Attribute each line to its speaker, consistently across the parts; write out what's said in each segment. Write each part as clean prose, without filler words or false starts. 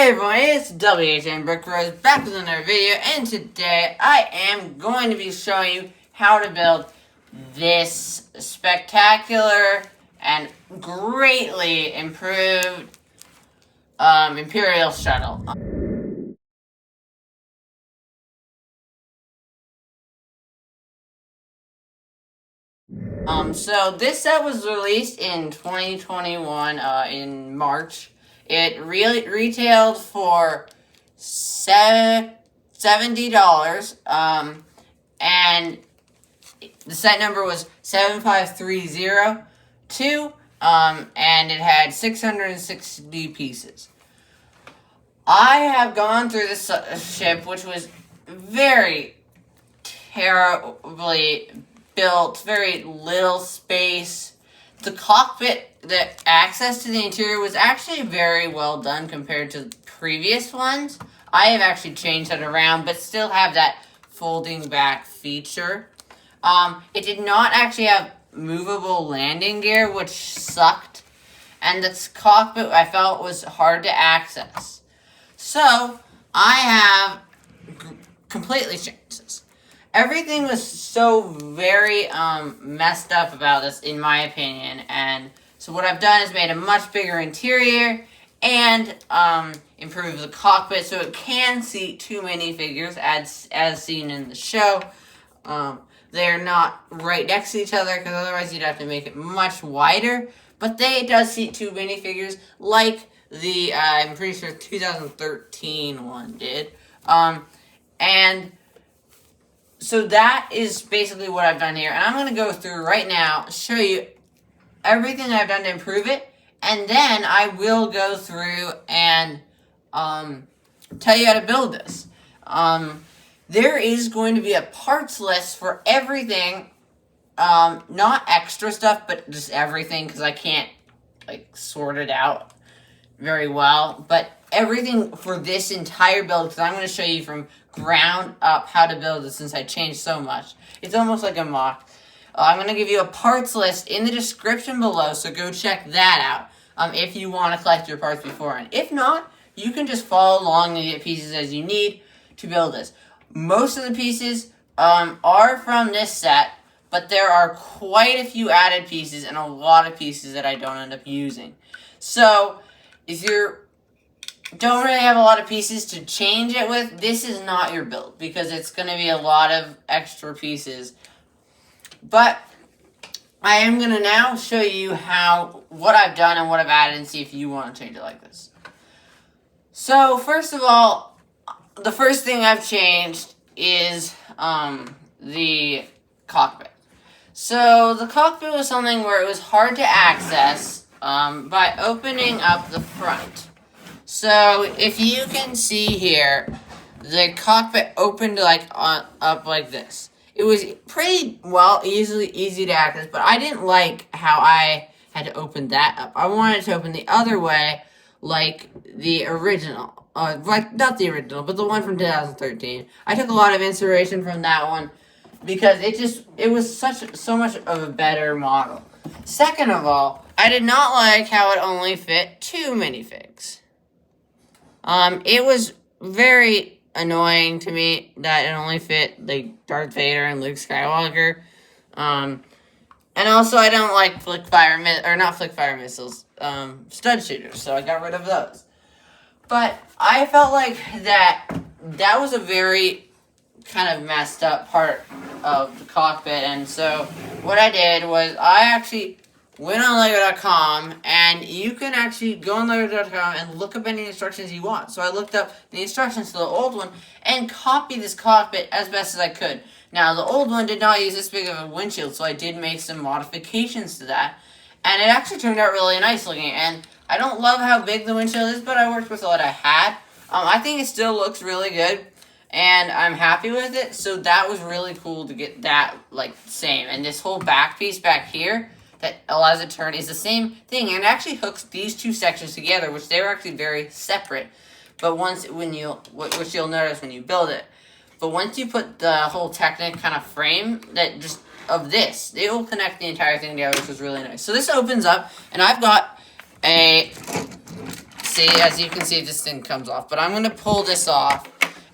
Speaker 1: Hey everyone, it's WHM Brick Rose back with another video, and today I am going to be showing you how to build this spectacular and greatly improved Imperial Shuttle. So this set was released in 2021, in March. It really retailed for $70, and the set number was 75302, and it had 660 pieces. I have gone through this ship, which was very terribly built, very little space. The cockpit, the access to the interior was actually very well done compared to previous ones. I have actually changed that around, but still have that folding back feature. It did not actually have movable landing gear, which sucked. And this cockpit I felt was hard to access. So, I have completely changed this. Everything was so very messed up about this, in my opinion, and so what I've done is made a much bigger interior and improved the cockpit so it can seat two minifigures as seen in the show. They're not right next to each other because otherwise you'd have to make it much wider, but it does seat two minifigures like the I'm pretty sure 2013 one did, and so that is basically what I've done here, and I'm going to go through right now, show you everything I've done to improve it, and then I will go through and tell you how to build this. There is going to be a parts list for everything, not extra stuff, but just everything, because I can't sort it out very well, but everything for this entire build, because I'm going to show you from ground up how to build this since I changed so much. It's almost like a mock. I'm going to give you a parts list in the description below, so go check that out if you want to collect your parts beforehand. If not, you can just follow along and get pieces as you need to build this. Most of the pieces are from this set, but there are quite a few added pieces and a lot of pieces that I don't end up using. So, if you don't really have a lot of pieces to change it with, this is not your build, because it's going to be a lot of extra pieces. But I am going to now show you what I've done and what I've added, and see if you want to change it like this. So, first of all, the first thing I've changed is the cockpit. So, the cockpit was something where it was hard to access by opening up the front. So, if you can see here, the cockpit opened up like this. It was pretty easy to access, but I didn't like how I had to open that up. I wanted to open the other way, like the original. Not the original, but the one from 2013. I took a lot of inspiration from that one because it was so much of a better model. Second of all, I did not like how it only fit two minifigs. It was very annoying to me that it only fit Darth Vader and Luke Skywalker. And also I don't like missiles, stud shooters, so I got rid of those. But I felt like that was a very kind of messed up part of the cockpit, and so what I did was I actually went on LEGO.com, and you can actually go on LEGO.com and look up any instructions you want. So I looked up the instructions to the old one and copied this cockpit as best as I could. Now, the old one did not use this big of a windshield, so I did make some modifications to that. And it actually turned out really nice looking. And I don't love how big the windshield is, but I worked with what I had. I think it still looks really good, and I'm happy with it. So that was really cool to get that, same. And this whole back piece back here that allows it to turn is the same thing, and it actually hooks these two sections together, which they were actually very separate. But which you'll notice when you build it. But once you put the whole Technic kind of frame it will connect the entire thing together, which was really nice. So this opens up, and I've got a see, as you can see, this thing comes off. But I'm going to pull this off,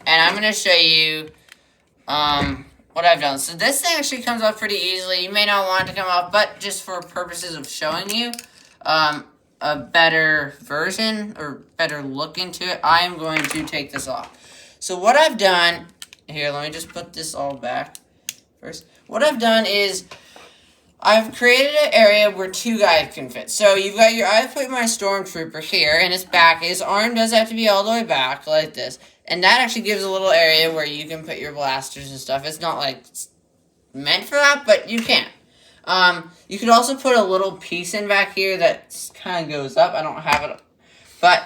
Speaker 1: and I'm going to show you what I've done. So this thing actually comes off pretty easily. You may not want it to come off, but just for purposes of showing you a better version or better look into it, I am going to take this off. So what I've done, here, let me just put this all back first. What I've done is I've created an area where 2 guys can fit. So you've got I've put my stormtrooper here, and his back, his arm does have to be all the way back like this. And that actually gives a little area where you can put your blasters and stuff. It's not like meant for that, but you can. You could also put a little piece in back here that kind of goes up. I don't have it, but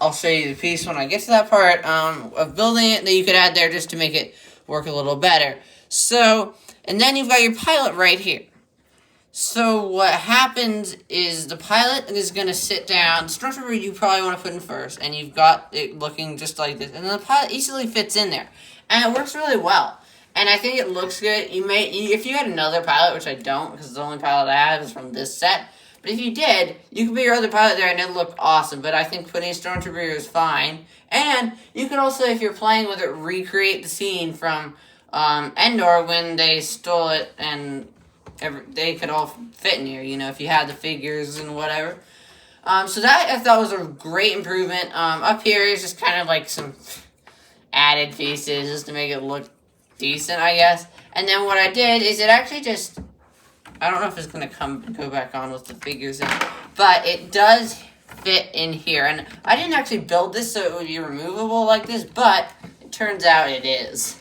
Speaker 1: I'll show you the piece when I get to that part of building it that you could add there just to make it work a little better. So, and then you've got your pilot right here. So what happens is the pilot is going to sit down. Stormtrooper you probably want to put in first, and you've got it looking just like this. And then the pilot easily fits in there. And it works really well. And I think it looks good. If you had another pilot, which I don't, because the only pilot I have is from this set. But if you did, you could put your other pilot there and it'd look awesome. But I think putting a Stormtrooper here is fine. And you could also, if you're playing with it, recreate the scene from Endor when they stole it and they could all fit in here, you know, if you had the figures and whatever. So that I thought was a great improvement. Up here is just kind of like some added pieces just to make it look decent, I guess. And then what I did is it actually just, I don't know if it's going to go back on with the figures in, but it does fit in here. And I didn't actually build this so it would be removable like this, but it turns out it is.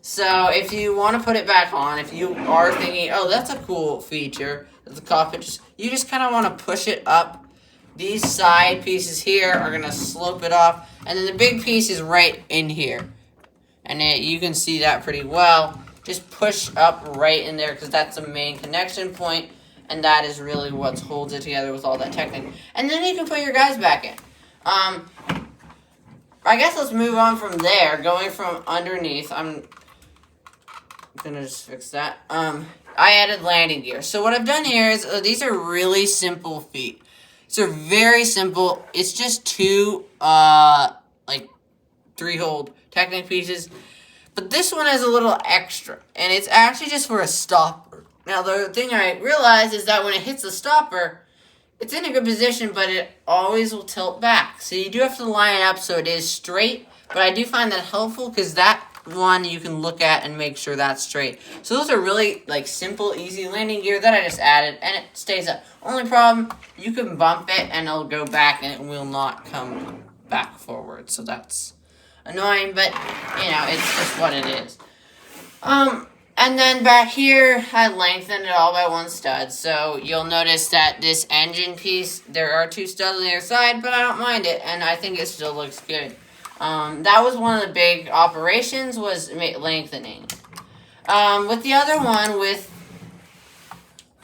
Speaker 1: So if you want to put it back on, if you are thinking, oh, that's a cool feature, the cockpit, you just kind of want to push it up. These side pieces here are going to slope it off, and then the big piece is right in here. And you can see that pretty well. Just push up right in there because that's the main connection point, and that is really what holds it together with all that technique. And then you can put your guys back in. I guess let's move on from there, going from underneath. I'm gonna just fix that. I added landing gear. So what I've done here is these are really simple feet. These are very simple. It's just 2 like 3-hole Technic pieces, but this one has a little extra, and it's actually just for a stopper. Now the thing I realized is that when it hits the stopper, it's in a good position, but it always will tilt back. So you do have to line it up so it is straight, but I do find that helpful because that one you can look at and make sure that's straight. So those are really like simple, easy landing gear that I just added, and it stays up. Only problem, you can bump it and it'll go back and it will not come back forward. So that's annoying, but you know, it's just what it is. And then back here, I lengthened it all by 1 stud. So you'll notice that this engine piece, there are 2 studs on the other side, but I don't mind it, and I think it still looks good. That was one of the big operations, was lengthening. With the other one, with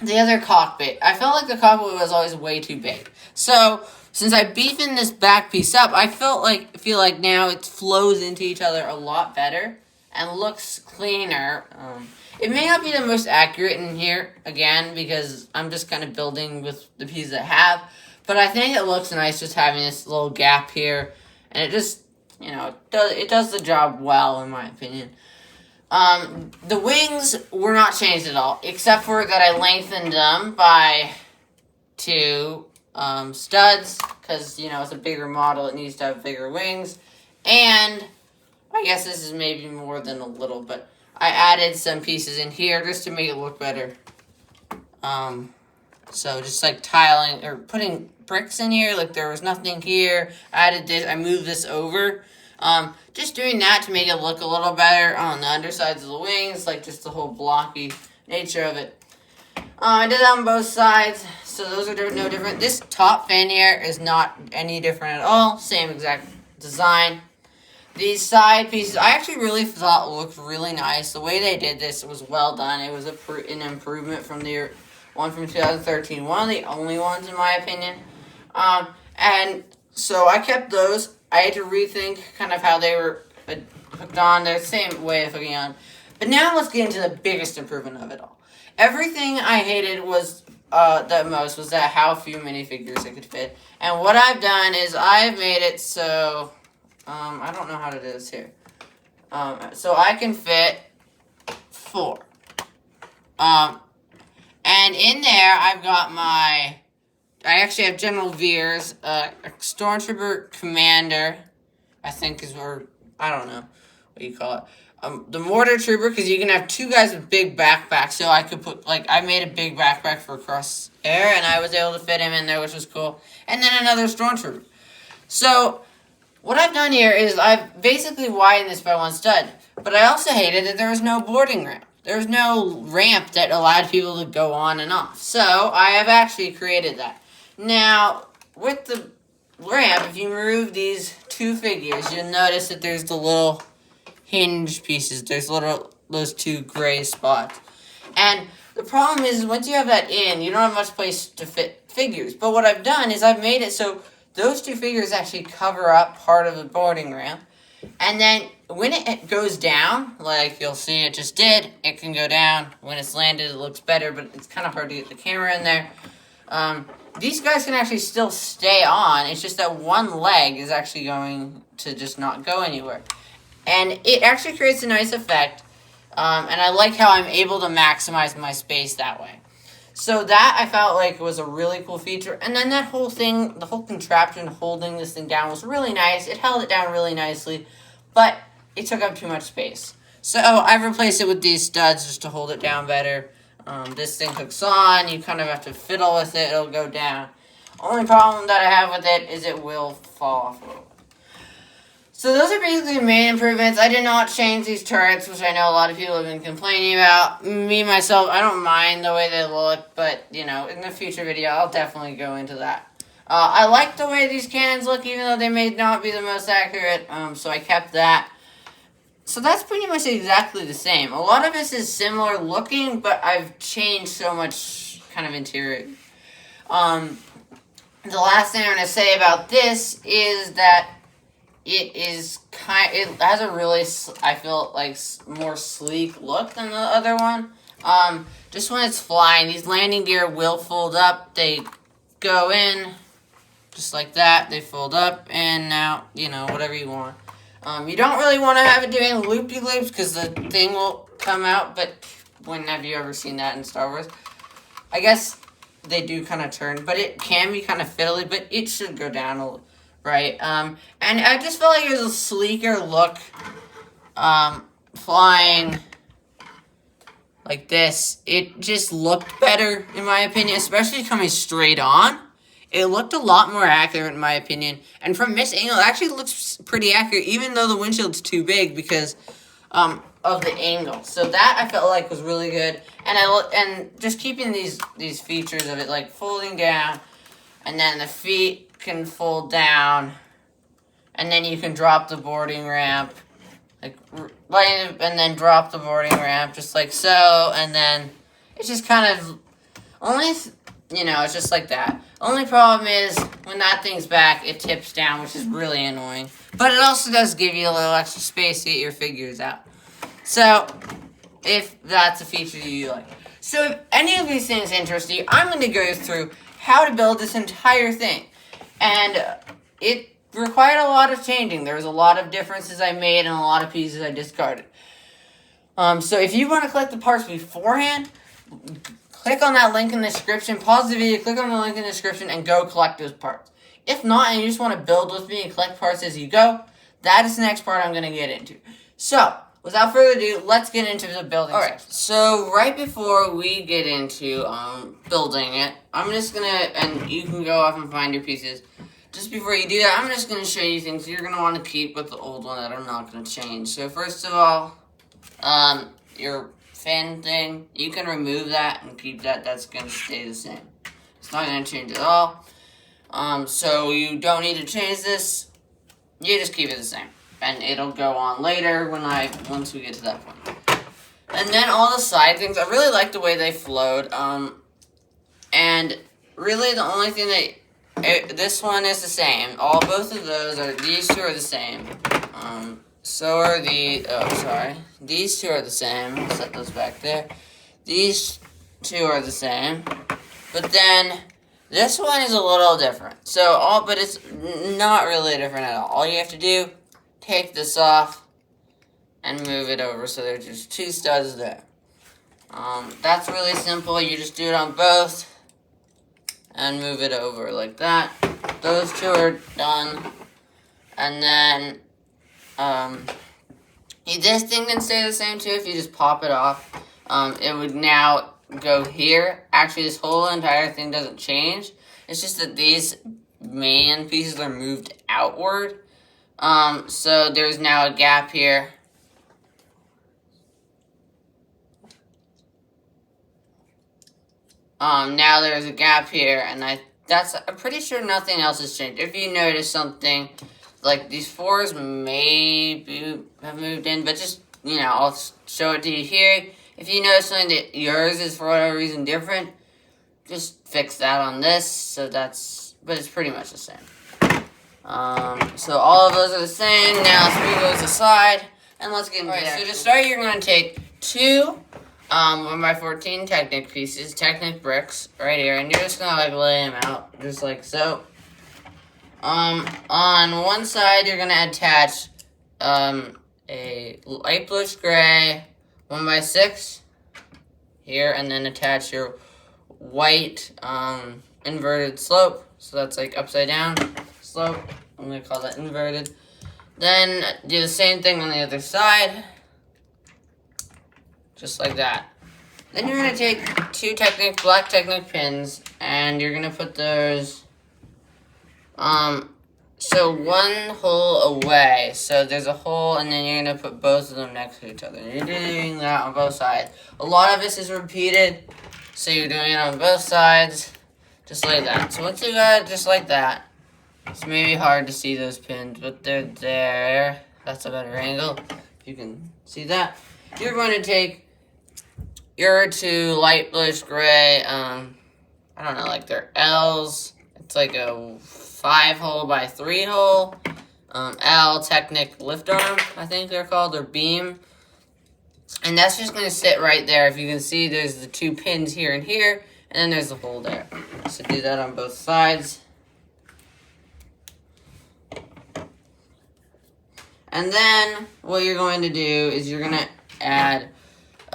Speaker 1: the other cockpit, I felt like the cockpit was always way too big. So since I beefing this back piece up, I feel like now it flows into each other a lot better and looks cleaner. It may not be the most accurate in here, again, because I'm just kind of building with the pieces I have, but I think it looks nice just having this little gap here, and it just, you know, it does the job well, in my opinion. The wings were not changed at all, except for that I lengthened them by 2 studs, because, you know, it's a bigger model, it needs to have bigger wings, and I guess this is maybe more than a little, but I added some pieces in here just to make it look better. So just like tiling, or putting bricks in here, like there was nothing here, I added this, I moved this over, just doing that to make it look a little better on the undersides of the wings, like just the whole blocky nature of it. I did that on both sides, so those are no different. This top fin here is not any different at all, same exact design. These side pieces, I actually really thought looked really nice. The way they did this was well done. It was an improvement from the one from 2013. One of the only ones, in my opinion. And so I kept those. I had to rethink kind of how they were hooked on. They're the same way of hooking on. But now let's get into the biggest improvement of it all. Everything I hated was the most was that how few minifigures I could fit. And what I've done is I've made it so, I don't know how to do this here. So I can fit 4. And in there I've got I actually have General Veers, Stormtrooper Commander, I think is where, I don't know what you call it. The Mortar Trooper, because you can have 2 guys with big backpacks, so I could put, I made a big backpack for Crosshair, and I was able to fit him in there, which was cool. And then another Stormtrooper. So, what I've done here is I've basically widened this by 1 stud, but I also hated that there was no boarding ramp. There was no ramp that allowed people to go on and off. So, I have actually created that. Now, with the ramp, if you remove these 2 figures, you'll notice that there's the little hinge pieces. There's those 2 gray spots. And the problem is, once you have that in, you don't have much place to fit figures. But what I've done is I've made it so those 2 figures actually cover up part of the boarding ramp. And then when it goes down, like you'll see it just did, it can go down. When it's landed, it looks better, but it's kind of hard to get the camera in there. These guys can actually still stay on. It's just that one leg is actually going to just not go anywhere. And it actually creates a nice effect. And I like how I'm able to maximize my space that way. So that I felt like was a really cool feature. And then that whole thing, the whole contraption holding this thing down was really nice. It held it down really nicely. But it took up too much space. So I've replaced it with these studs just to hold it down better. This thing hooks on. You kind of have to fiddle with it. It'll go down. Only problem that I have with it is it will fall off a little bit. So those are basically the main improvements. I did not change these turrets, which I know a lot of people have been complaining about. Me, myself, I don't mind the way they look, but, in the future video, I'll definitely go into that. I like the way these cannons look, even though they may not be the most accurate, so I kept that. So that's pretty much exactly the same. A lot of this is similar looking, but I've changed so much kind of interior. The last thing I'm going to say about this is that it has a really, I feel like, more sleek look than the other one. Just when it's flying, these landing gear will fold up. They go in just like that. They fold up, and now, whatever you want. You don't really want to have it doing loop-de-loops because the thing will come out, but when have you ever seen that in Star Wars? I guess they do kind of turn, but it can be kind of fiddly, but it should go down a little. Right, and I just felt like it was a sleeker look, flying like this. It just looked better, in my opinion, especially coming straight on. It looked a lot more accurate, in my opinion, and from this angle, it actually looks pretty accurate, even though the windshield's too big because of the angle. So that I felt like was really good, and just keeping these features of it, like folding down, and then the feet can fold down, and then you can drop the boarding ramp, and then drop the boarding ramp just like so, and then it's just kind of it's just like that. Only problem is when that thing's back, it tips down, which is really annoying. But it also does give you a little extra space to get your figures out. So if that's a feature you like. So if any of these things interest you, I'm going to go through how to build this entire thing. And it required a lot of changing. There was a lot of differences I made and a lot of pieces I discarded. So if you want to collect the parts beforehand, click on that link in the description, pause the video, click on the link in the description, and go collect those parts. If not, and you just want to build with me and collect parts as you go, that is the next part I'm going to get into. So, without further ado, let's get into the building. Alright, so right before we get into building it, I'm just going to, and you can go off and find your pieces. Just before you do that, I'm just going to show you things you're going to want to keep with the old one that I'm not going to change. So first of all, your fin thing, you can remove that and keep that. That's going to stay the same. It's not going to change at all. So you don't need to change this. You just keep it the same. And it'll go on later once we get to that point. And then all the side things, I really like the way they flowed. And really the only thing this one is the same. Both of those these two are the same. So are these two are the same. I'll set those back there. These two are the same. But then this one is a little different. So but it's not really different at all. All you have to do, take this off and move it over. So there's just 2 studs there. That's really simple. You just do it on both and move it over like that. Those 2 are done. And then this thing can stay the same too if you just pop it off. It would now go here. Actually, this whole entire thing doesn't change. It's just that these main pieces are moved outward. So there's now a gap here. Now there's a gap here, and I'm pretty sure nothing else has changed. If you notice something, like these 4s maybe have moved in, but just, I'll show it to you here. If you notice something that yours is for whatever reason different, just fix that on this. But it's pretty much the same. So all of those are the same. Now let's move those aside, and let's get into it. So to start, you're going to take 2 1x14 Technic pieces, Technic bricks, right here, and you're just gonna lay them out, just like so. On one side, you're gonna attach a light bluish gray 1x6 here, and then attach your white inverted slope. So that's upside down slope. I'm gonna call that inverted. Then do the same thing on the other side. Just like that. Then you're going to take 2 black Technic pins, and you're going to put those, so 1 hole away. So there's a hole, and then you're going to put both of them next to each other. And you're doing that on both sides. A lot of this is repeated, so you're doing it on both sides, just like that. So once you got it just like that, it's maybe hard to see those pins, but they're there. That's a better angle, if you can see that. You're going to take your 2 light bluish gray, I don't know, they're L's. It's a 5-hole by 3-hole. L Technic lift arm, I think they're called, or beam. And that's just going to sit right there. If you can see, there's the 2 pins here and here, and then there's the hole there. So do that on both sides. And then what you're going to do is you're going to add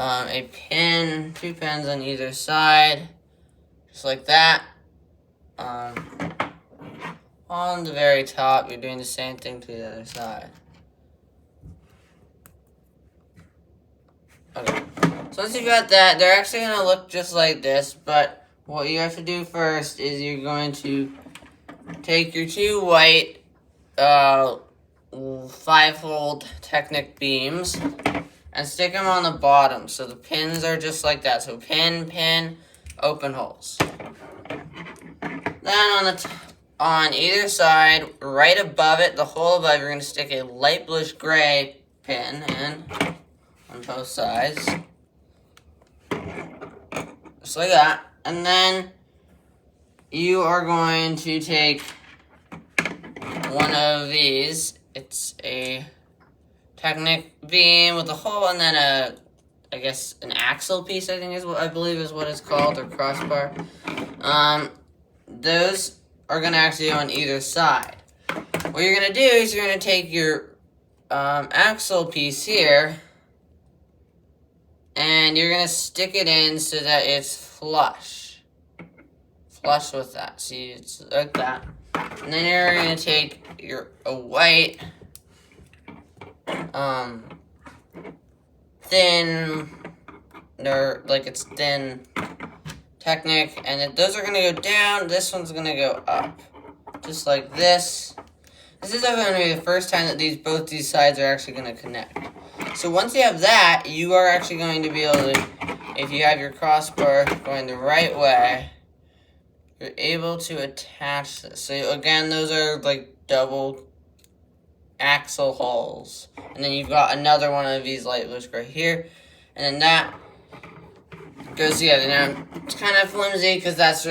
Speaker 1: a pin, 2 pins on either side, just like that. On the very top, you're doing the same thing to the other side. Okay, so once you got that, they're actually going to look just like this, but what you have to do first is you're going to take your 2 white 5-hole Technic beams and stick them on the bottom, so the pins are just like that. So pin, open holes. Then on either side, right above it, the hole above, you're going to stick a light bluish gray pin in on both sides, just like that. And then you are going to take one of these. It's a Technic beam with a hole, and then I guess an axle piece, I believe is what it's called, or crossbar. Those are going to actually go on either side. What you're going to do is you're going to take your axle piece here, and you're going to stick it in so that it's flush with that. See, it's like that. And then you're going to take a white thin, or it's thin Technic, and those are going to go down. This one's going to go up, just like this. This is going to be the first time that both these sides are actually going to connect. So once you have that, you are actually going to be able to, if you have your crossbar going the right way, you're able to attach this. So again, those are double axle holes. And then you've got another one of these light bluish right here. And then that goes together. Now, it's kind of flimsy because that's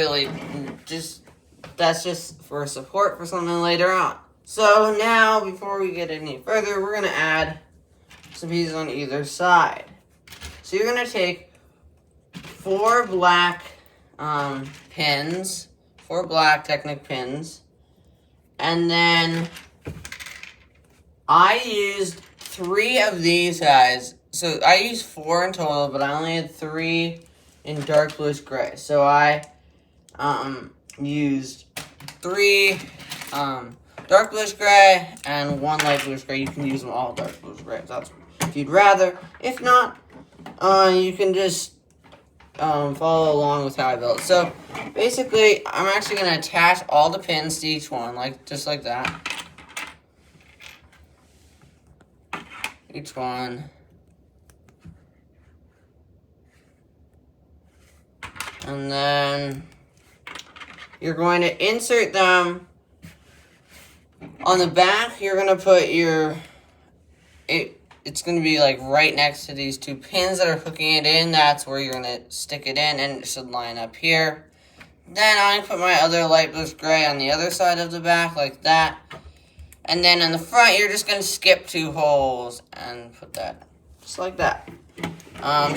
Speaker 1: just for support for something later on. So now, before we get any further, we're going to add some pieces on either side. So you're going to take 4 black pins, 4 black Technic pins, and then I used 3 of these guys. So I used 4 in total, but I only had 3 in dark bluish gray. So I used 3 dark bluish gray and 1 light bluish gray. You can use them all dark bluish gray if you'd rather. If not, you can just follow along with how I built it. So basically, I'm actually going to attach all the pins to each one, just like that. Each one. And then you're going to insert them on the back. You're going to put it's going to be like right next to these 2 pins that are hooking it in. That's where you're going to stick it in, and it should line up here. Then I'm going to put my other light bluish gray on the other side of the back like that. And then in the front, you're just going to skip 2 holes and put that just like that.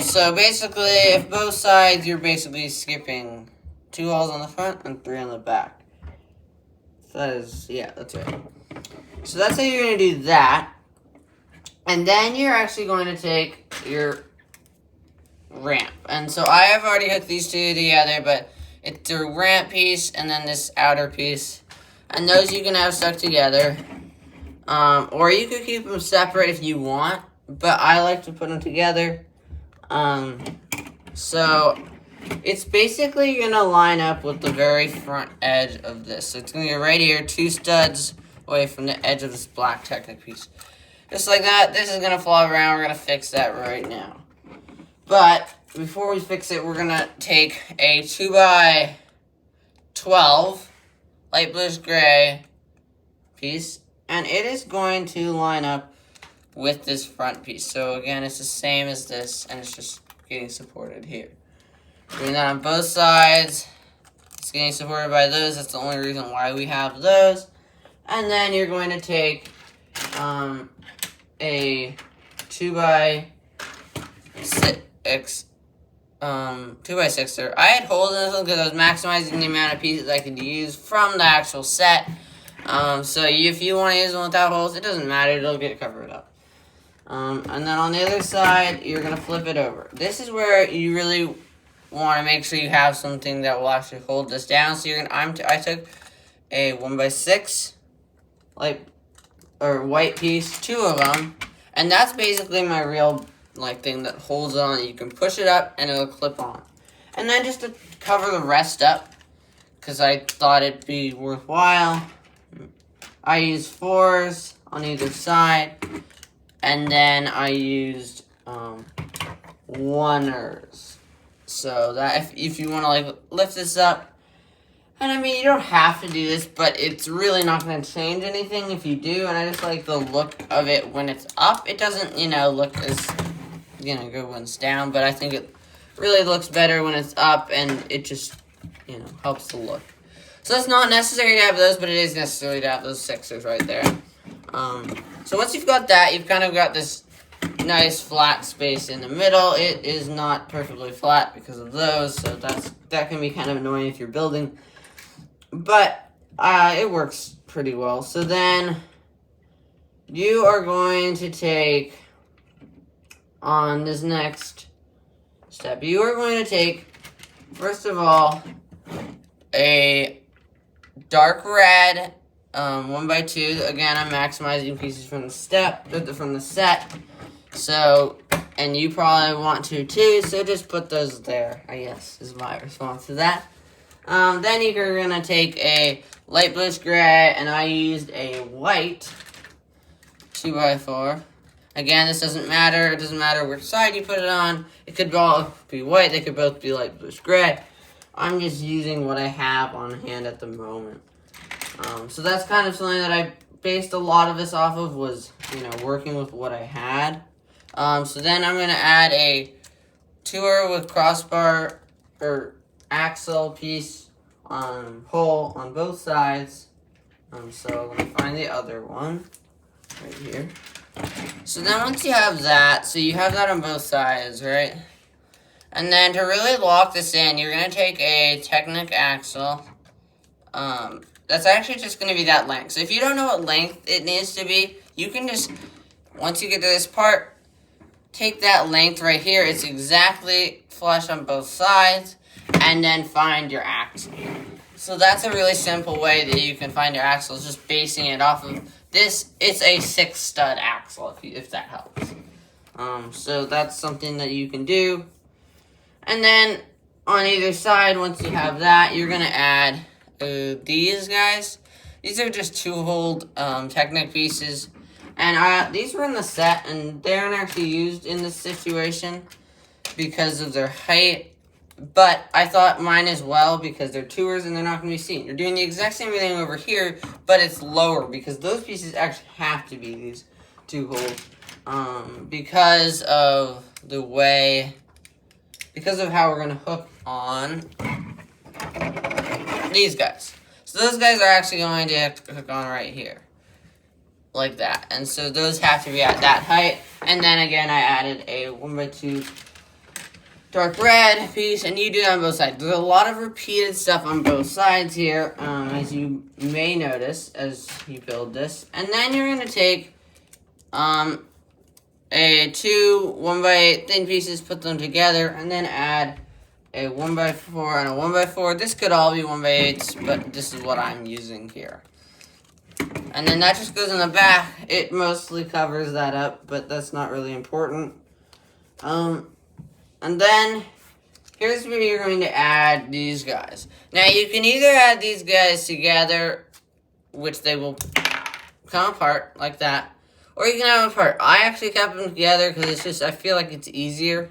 Speaker 1: So basically, if both sides, you're basically skipping 2 holes on the front and 3 on the back. So that is, yeah, that's right. So that's how you're going to do that. And then you're actually going to take your ramp. And so I have already hooked these 2 together, but it's a ramp piece and then this outer piece. And those you can have stuck together. Or you could keep them separate if you want, but I like to put them together. So it's basically going to line up with the very front edge of this. So it's going to be right here, 2 studs away from the edge of this black Technic piece. Just like that. This is going to flop around. We're going to fix that right now. But before we fix it, we're going to take a 2x12 light bluish gray piece, and it is going to line up with this front piece. So again, it's the same as this, and it's just getting supported here. Doing that on both sides. It's getting supported by those. That's the only reason why we have those. And then you're going to take a 2x6 2x6er. I had holes in this one because I was maximizing the amount of pieces I could use from the actual set. So if you want to use one without holes, it doesn't matter. It'll get covered up. And then on the other side, you're going to flip it over. This is where you really want to make sure you have something that will actually hold this down. So I took a 1x6 white piece, 2 of them, and that's basically my real thing that holds it on. You can push it up and it'll clip on. And then just to cover the rest up, because I thought it'd be worthwhile, I used 4s on either side, and then I used 1ers. So that if you want to lift this up, and I mean, you don't have to do this, but it's really not going to change anything if you do. And I just like the look of it when it's up. It doesn't, look as, good when it's down. But I think it really looks better when it's up, and it just, helps the look. So it's not necessary to have those, but it is necessary to have those 6ers right there. So once you've got that, you've kind of got this nice flat space in the middle. It is not perfectly flat because of those, so that can be kind of annoying if you're building. But it works pretty well. So then you are going to take, on this next step, you are going to take, first of all, a dark red 1x2. Again, I'm maximizing pieces from the set. So, and you probably want to too, so just put those there, I guess, is my response to that. Then you're going to take a light bluish gray, and I used a white 2x4. Again, this doesn't matter. It doesn't matter which side you put it on. It could both be white. They could both be light bluish gray. I'm just using what I have on hand at the moment. So that's kind of something that I based a lot of this off of, was, working with what I had. So then I'm going to add a 2er with crossbar or axle piece hole on both sides. So I'm going to find the other one right here. So then once you have that, so you have that on both sides, right? And then to really lock this in, you're going to take a Technic axle. That's actually just going to be that length. So if you don't know what length it needs to be, you can just, once you get to this part, take that length right here. It's exactly flush on both sides. And then find your axle. So that's a really simple way that you can find your axle, is just basing it off of this. It's a 6-stud axle, if that helps. So that's something that you can do. And then on either side, once you have that, you're going to add these guys. These are just 2-hole Technic pieces. And these were in the set, and they aren't actually used in this situation because of their height. But I thought mine as well, because they're tours and they're not going to be seen. You're doing the exact same thing over here, but it's lower, because those pieces actually have to be these 2 holes. Because of the way, because of how we're going to hook on these guys. So those guys are actually going to have to hook on right here. Like that. And so those have to be at that height. And then again, I added a 1x2 dark red piece, and you do that on both sides. There's a lot of repeated stuff on both sides here, as you may notice as you build this. And then you're going to take a 2 1x8 thin pieces, put them together, and then add a 1x4 and a 1x4. This could all be 1x8s, but this is what I'm using here. And then that just goes in the back. It mostly covers that up, but that's not really important. And then, here's where you're going to add these guys. Now, you can either add these guys together, which they will come apart like that, or you can have them apart. I actually kept them together because it's just, I feel like it's easier.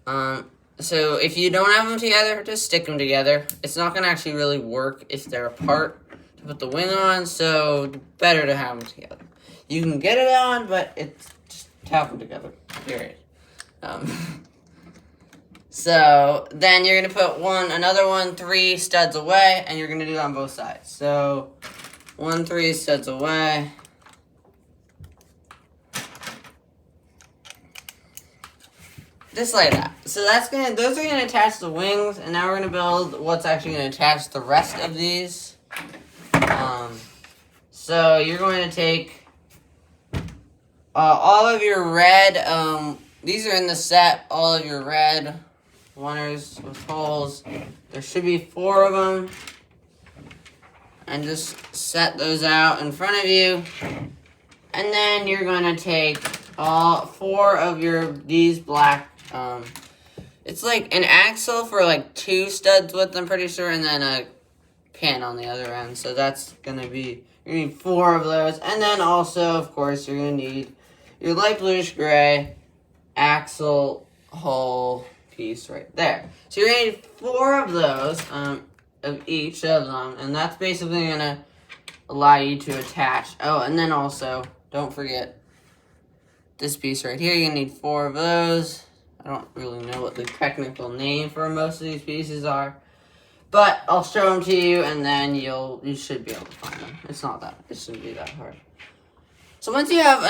Speaker 1: So, if you don't have them together, just stick them together. It's not going to actually really work if they're apart to put the wing on, so better to have them together. You can get it on, but it's just have them together, period. So then you're going to put another 3 studs away, and you're going to do it on both sides. So 3 studs away. Just like that. So those are going to attach the wings, and now we're going to build what's actually going to attach the rest of these. So you're going to take all of your red, these are in the set, all of your red oneers with holes. There should be 4 of them. And just set those out in front of you. And then you're going to take all 4 of these black, it's like an axle for like 2 studs width, I'm pretty sure, and then a pin on the other end. So that's going to be, you're going to need 4 of those. And then also, of course, you're going to need your light bluish gray axle hole piece right there. So you're going to need 4 of those, of each of them, and that's basically going to allow you to attach. Oh, and then also, don't forget this piece right here. You're going to need 4 of those. I don't really know what the technical name for most of these pieces are, but I'll show them to you, and then you should be able to find them. It shouldn't be that hard. So once you have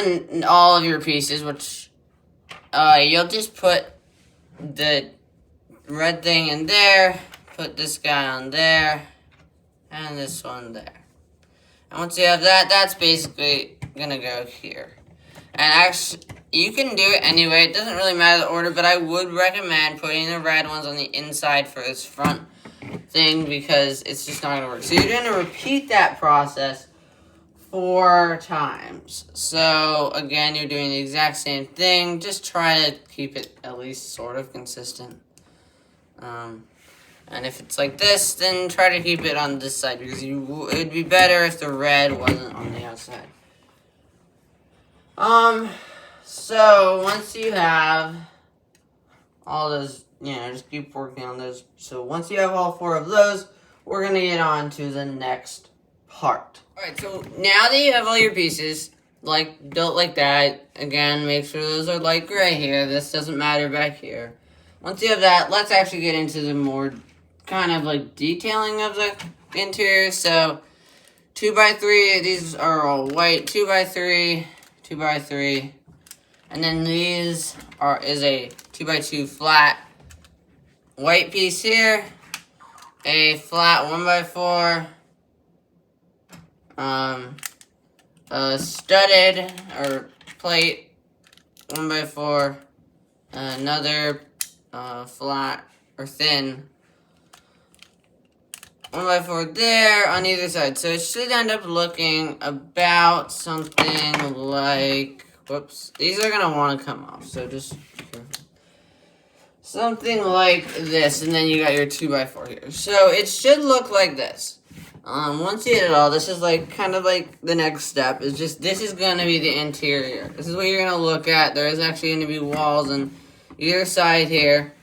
Speaker 1: all of your pieces, which you'll just put the red thing in there, put this guy on there, and this one there. And once you have that, that's basically gonna go here. And actually, you can do it anyway. It doesn't really matter the order, but I would recommend putting the red ones on the inside for this front thing, because it's just not gonna work. So you're gonna repeat that process 4 times. So again, you're doing the exact same thing. Just try to keep it at least sort of consistent. And if it's like this, then try to keep it on this side, because it would be better if the red wasn't on the outside. So once you have all those, just keep working on those. So once you have all 4 of those, we're gonna get on to the next part. Alright, so now that you have all your pieces, built like that, again, make sure those are light gray here. This doesn't matter back here. Once you have that, let's actually get into the more kind of like detailing of the interior. So 2x3, these are all white, 2x3, 2x3, And then these is a 2x2 flat white piece here, a flat 1x4, a studded or plate 1x4, another flat or thin 1x4 there on either side. So it should end up looking about something like, whoops, these are gonna want to come off, so just something like this, and then you got your 2x4 here. So it should look like this. Once you hit it all, this is like kind of like the next step. Is just this is gonna be the interior. This is what you're gonna look at. There is actually gonna be walls on either side here,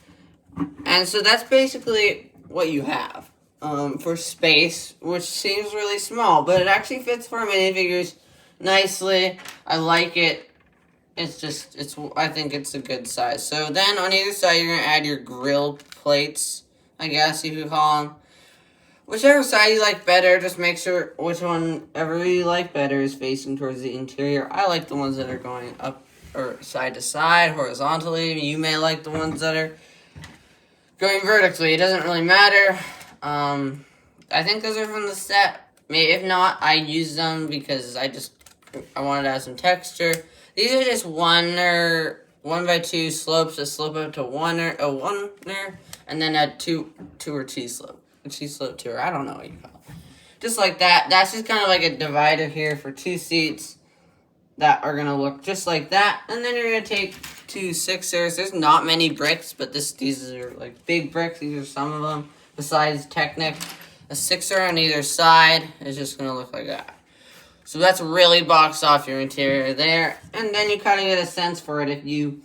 Speaker 1: and so that's basically what you have for space, which seems really small, but it actually fits for minifigures nicely. I like it. I think it's a good size. So then on either side, you're gonna add your grill plates, I guess you could call them. Whichever side you like better, just make sure whichever you like better is facing towards the interior. I like the ones that are going up or side to side, horizontally. You may like the ones that are going vertically. It doesn't really matter. I think those are from the set. Maybe if not, I use them because I wanted to add some texture. These are just 1x2 slopes that slope up to a 1er, and then a 2 or T slope. A T slope tour. I don't know what you call it. Just like that. That's just kind of like a divider here for 2 seats that are going to look just like that. And then you're going to take 2 6ers. There's not many bricks, but these are like big bricks. These are some of them. Besides Technic, a 6er on either side is just going to look like that. So that's really boxed off your interior there. And then you kind of get a sense for it if you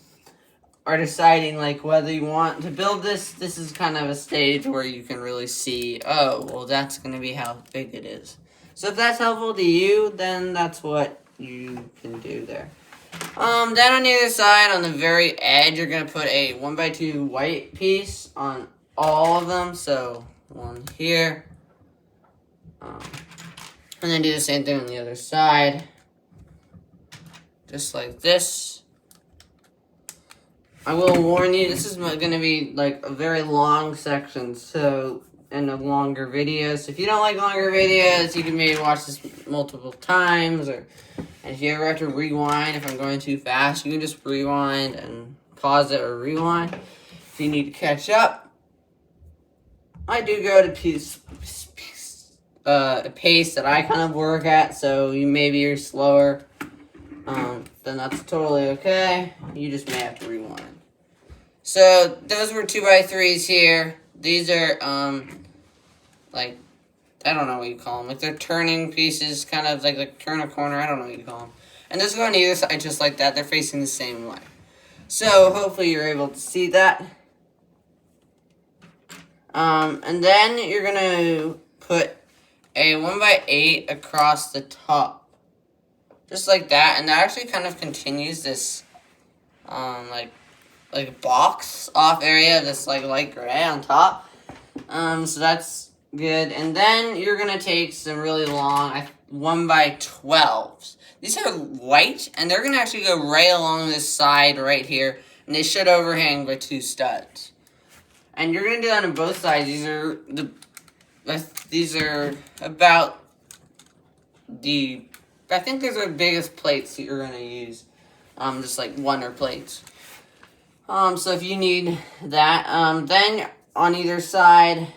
Speaker 1: are deciding like whether you want to build this. This is kind of a stage where you can really see, oh, well, that's going to be how big it is. So if that's helpful to you, then that's what you can do there. Then on either side, on the very edge, you're going to put a 1x2 white piece on all of them. So one here. And then do the same thing on the other side. Just like this. I will warn you, this is going to be like a very long section, so, and a longer video. So if you don't like longer videos, you can maybe watch this multiple times, and if you ever have to rewind, if I'm going too fast, you can just rewind and pause it or rewind. If you need to catch up, I do go to a pace that I kind of work at, so maybe you're slower, then that's totally okay. You just may have to rewind. So those were 2x3s here. These are like, I don't know what you call them. Like they're turning pieces, kind of like turn a corner. I don't know what you call them. And those go on either side just like that. They're facing the same way. So hopefully you're able to see that. And then you're gonna put a 1x8 across the top. Just like that. And that actually kind of continues this, like box off area of this like light gray on top. So that's good. And then you're going to take some really long 1x12s. These are white, and they're going to actually go right along this side right here. And they should overhang by 2 studs. And you're going to do that on both sides. These are about I think these are the biggest plates that you're going to use. Just like 1er plates. So if you need that, then on either side,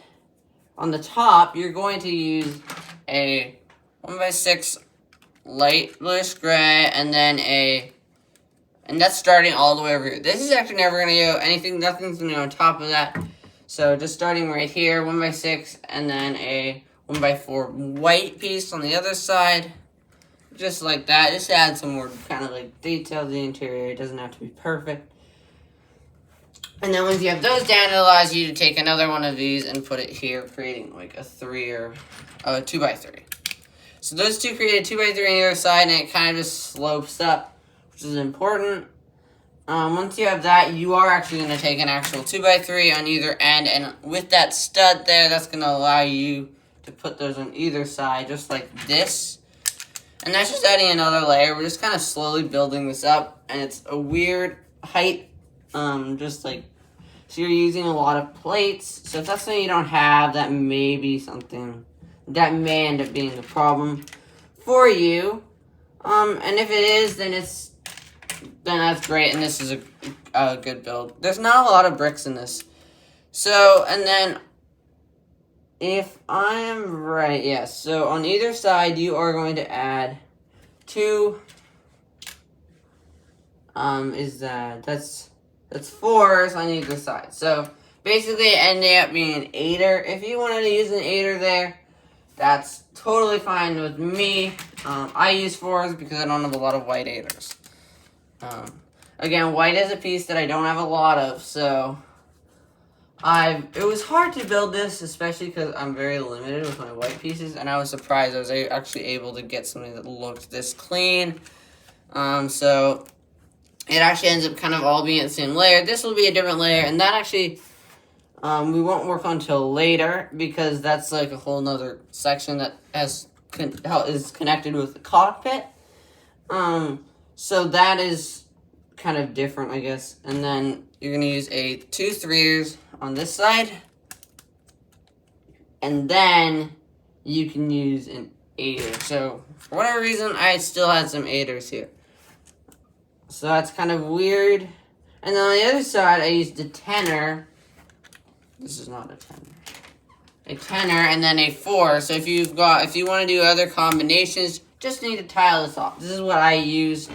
Speaker 1: on the top, you're going to use a 1x6 lightish gray, and then and that's starting all the way over here. This is actually never going to go nothing's going to go on top of that. So just starting right here, 1x6, and then a 1x4 white piece on the other side. Just like that. Just add some more kind of like detail to the interior. It doesn't have to be perfect. And then once you have those down, it allows you to take another one of these and put it here, creating like a 3 or a 2x3. So those two create a 2x3 on the other side, and it kind of just slopes up, which is important. Once you have that, you are actually going to take an actual 2x3 on either end, and with that stud there, that's going to allow you to put those on either side, just like this. And that's just adding another layer. We're just kind of slowly building this up, and it's a weird height, just like, so you're using a lot of plates. So if that's something you don't have, that may be something that may end up being a problem for you. And if it is, then that's great, and this is a good build. There's not a lot of bricks in this. So, and then, if I'm right, yes, so on either side, you are going to add 2, that's 4s on either side. So, basically, ending up being an 8er. If you wanted to use an 8er there, that's totally fine with me. I use 4s because I don't have a lot of white 8ers. Again, white is a piece that I don't have a lot of, so it was hard to build this, especially because I'm very limited with my white pieces, and I was surprised I was actually able to get something that looked this clean. So it actually ends up kind of all being the same layer. This will be a different layer, and that actually we won't work on until later, because that's like a whole nother section that is connected with the cockpit. So that is kind of different, I guess. And then you're going to use 2 3s on this side. And then you can use an 8er. So, for whatever reason, I still had some 8ers here. So that's kind of weird. And then on the other side, I used a 10er. This is not a 10er. A 10er and then a 4. So if you want to do other combinations, just need to tile this off. This is what I use.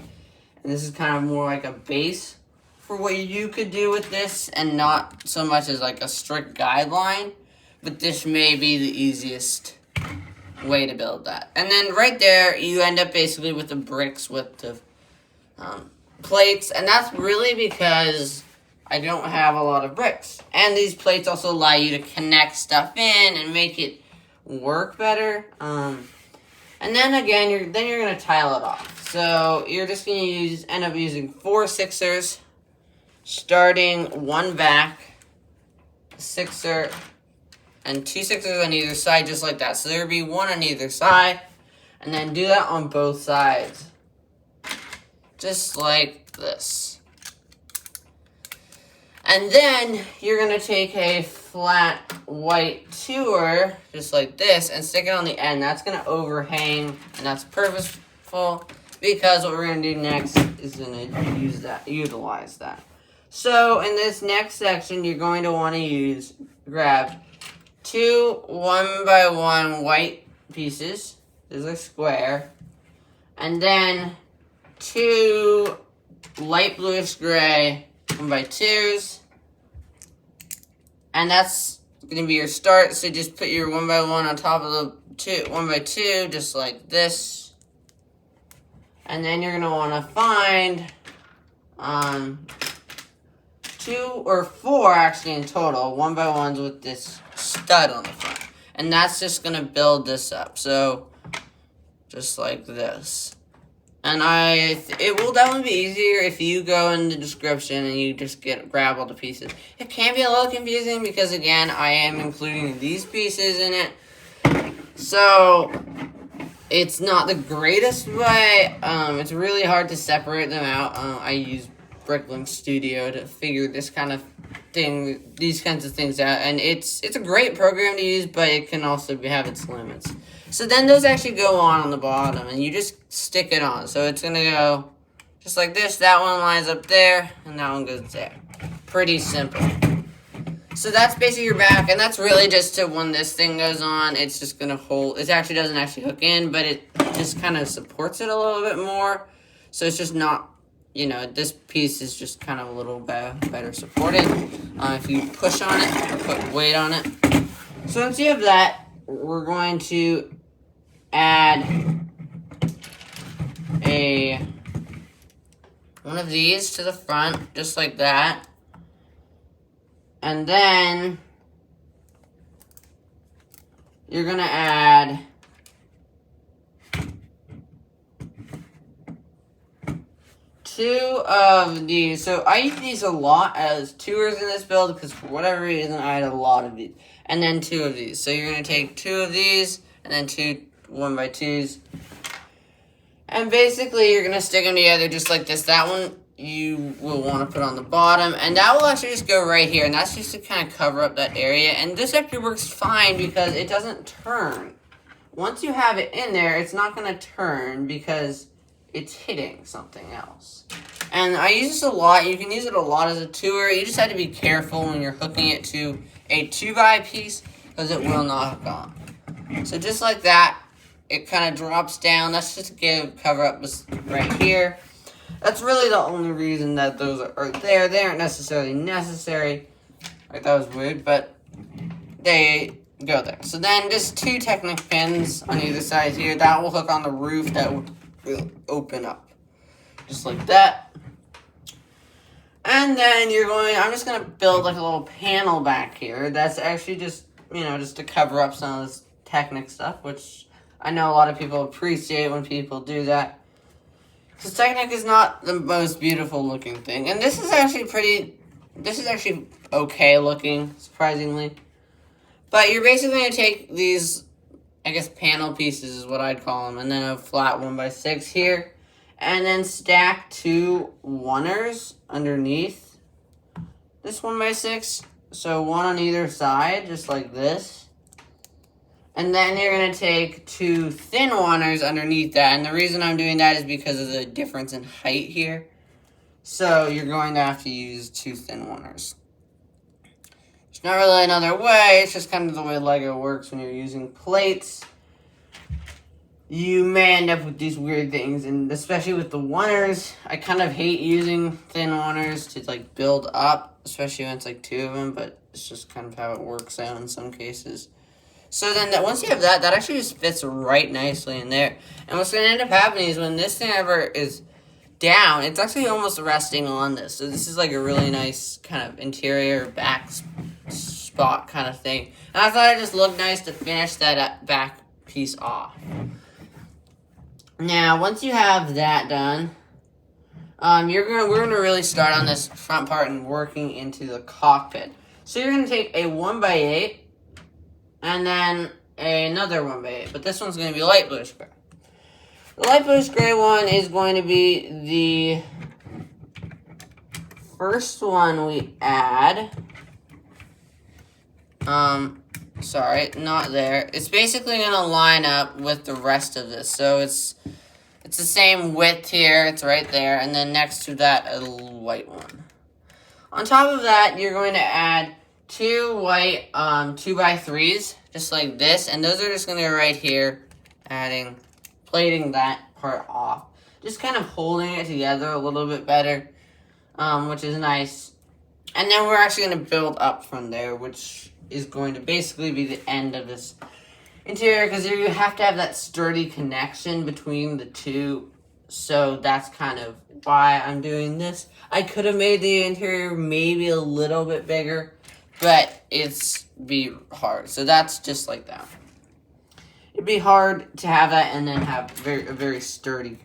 Speaker 1: And this is kind of more like a base for what you could do with this, and not so much as like a strict guideline. But this may be the easiest way to build that. And then right there, you end up basically with the bricks with the plates. And that's really because I don't have a lot of bricks. And these plates also allow you to connect stuff in and make it work better. And then again, you're going to tile it off. So you're just going to end up using 4 6ers, starting 1 back, 6er, and 2 6ers on either side, just like that. So there would be 1 on either side, and then do that on both sides, just like this. And then you're going to take a flat white 2er, just like this, and stick it on the end. That's going to overhang, and that's purposeful, because what we're going to do next is going to utilize that. So in this next section, you're going to want to grab 2 1x1 white pieces. These are square. And then 2 light bluish gray 1x2s. And that's going to be your start. So just put your 1x1 on top of the 1x2, just like this. And then you're going to want to find 2 or 4 actually in total, 1x1s with this stud on the front. And that's just going to build this up. So just like this. And it will definitely be easier if you go in the description and you just grab all the pieces. It can be a little confusing because, again, I am including these pieces in it. So it's not the greatest way. It's really hard to separate them out. I use Bricklink Studio to figure these kinds of things out. And it's a great program to use, but it can also have its limits. So then those actually go on the bottom, and you just stick it on. So it's going to go just like this. That one lines up there, and that one goes there. Pretty simple. So that's basically your back, and that's really just to when this thing goes on, it's just going to hold. It actually doesn't actually hook in, but it just kind of supports it a little bit more. So it's just not, this piece is just kind of a little better supported. If you push on it or put weight on it. So once you have that, we're going to add one of these to the front, just like that. And then you're going to add 2 of these. So I use these a lot as 2ers in this build because for whatever reason I had a lot of these. And then 2 of these. So you're going to take 2 of these and then 2 1x2s. And basically, you're going to stick them together just like this. That one you will want to put on the bottom. And that will actually just go right here. And that's just to kind of cover up that area. And this actually works fine because it doesn't turn. Once you have it in there, it's not going to turn because it's hitting something else. And I use this a lot. You can use it a lot as a tour. You just have to be careful when you're hooking it to a 2x piece because it will not hook on. So just like that, it kind of drops down. That's just to cover up this right here. That's really the only reason that those are there. They aren't necessarily necessary. Like, that was weird, but they go there. So then just 2 Technic pins on either side here. That will hook on the roof. That will open up. Just like that. And then I'm just going to build like a little panel back here. That's actually just, just to cover up some of this Technic stuff, which I know a lot of people appreciate when people do that. Because Technic is not the most beautiful looking thing. And this is actually okay looking, surprisingly. But you're basically going to take these, I guess, panel pieces is what I'd call them. And then a flat 1x6 here. And then stack 2 oneers underneath this 1x6. So 1 on either side, just like this. And then you're going to take 2 thin oneers underneath that. And the reason I'm doing that is because of the difference in height here. So you're going to have to use 2 thin oneers. There's not really another way. It's just kind of the way Lego works when you're using plates. You may end up with these weird things. And especially with the oneers, I kind of hate using thin oneers to like build up. Especially when it's like 2 of them. But it's just kind of how it works out in some cases. So then once you have that actually just fits right nicely in there. And what's going to end up happening is when this thing ever is down, it's actually almost resting on this. So this is like a really nice kind of interior back spot kind of thing. And I thought it just looked nice to finish that back piece off. Now, once you have that done, we're going to really start on this front part and working into the cockpit. So you're going to take a 1x8. And then another 1x8. But this one's going to be light bluish gray. The light bluish gray one is going to be the first one we add. Sorry, not there. It's basically going to line up with the rest of this. So it's the same width here. It's right there. And then next to that, a white one. On top of that, you're going to add 2 white 2x3s, just like this, and those are just going to go right here, plating that part off. Just kind of holding it together a little bit better, which is nice. And then we're actually going to build up from there, which is going to basically be the end of this interior, because you have to have that sturdy connection between the two, so that's kind of why I'm doing this. I could have made the interior maybe a little bit bigger, but be hard. So that's just like that. It'd be hard to have that and then have a very sturdy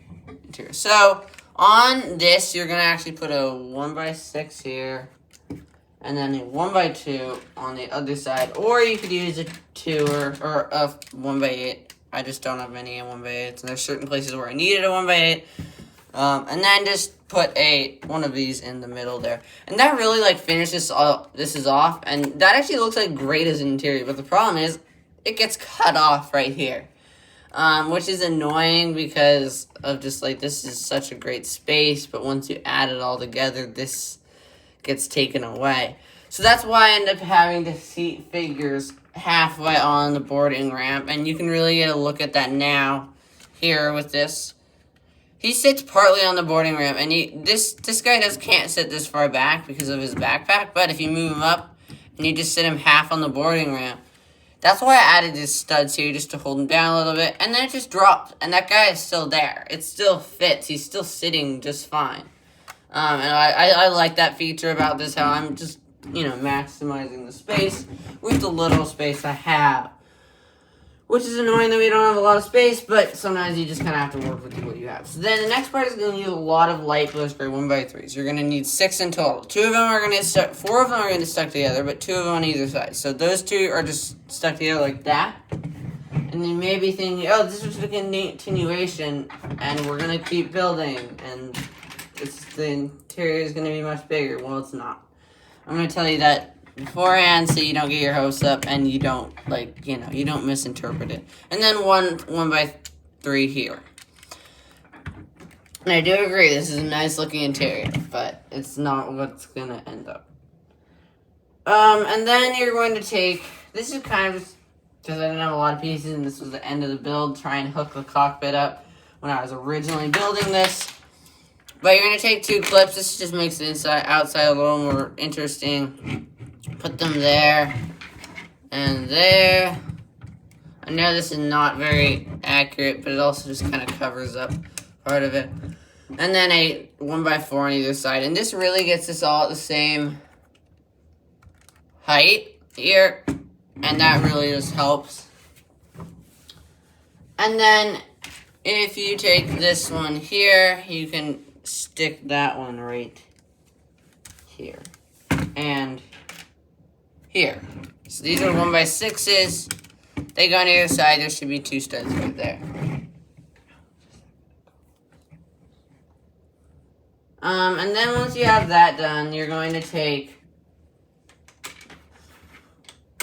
Speaker 1: interior. So on this, you're going to actually put a 1x6 here. And then a 1x2 on the other side. Or you could use a 2 or a 1x8. I just don't have any 1x8s. And there's certain places where I needed a 1x8. And then just put one of these in the middle there. And that really finishes this is off. And that actually looks great as an interior. But the problem is it gets cut off right here. Which is annoying because of just this is such a great space. But once you add it all together, this gets taken away. So that's why I end up having the seat figures halfway on the boarding ramp. And you can really get a look at that now here with this. He sits partly on the boarding ramp, and this guy can't sit this far back because of his backpack, but if you move him up and you just sit him half on the boarding ramp, that's why I added these studs here just to hold him down a little bit, and then it just drops, and that guy is still there. It still fits. He's still sitting just fine. And I like that feature about this, how I'm just, maximizing the space with the little space I have. Which is annoying that we don't have a lot of space, but sometimes you just kind of have to work with what you have. So then the next part is going to need a lot of light bluish gray 1x3s. You're going to need 6 in total. 4 of them are going to stuck together, but 2 of them on either side. So those 2 are just stuck together like that. And And you may be thinking, oh, this is a continuation, and we're going to keep building, and the interior is going to be much bigger. Well, it's not. I'm going to tell you that beforehand so you don't get your hopes up and you don't, you don't misinterpret it. And then 1 by 3 here. And I do agree, this is a nice looking interior, but it's not what's going to end up. And then you're going to take, this is kind of, because I didn't have a lot of pieces and this was the end of the build, try and hook the cockpit up when I was originally building this. But you're going to take 2 clips, this just makes the outside a little more interesting. Put them there, and there. I know this is not very accurate, but it also just kind of covers up part of it. And then a 1 by 4 on either side. And this really gets us all at the same height here. And that really just helps. And then if you take this one here, you can stick that one right here. And here. So these are 1 by 6s. They go on either side. There should be 2 studs right there. And then once you have that done, you're going to take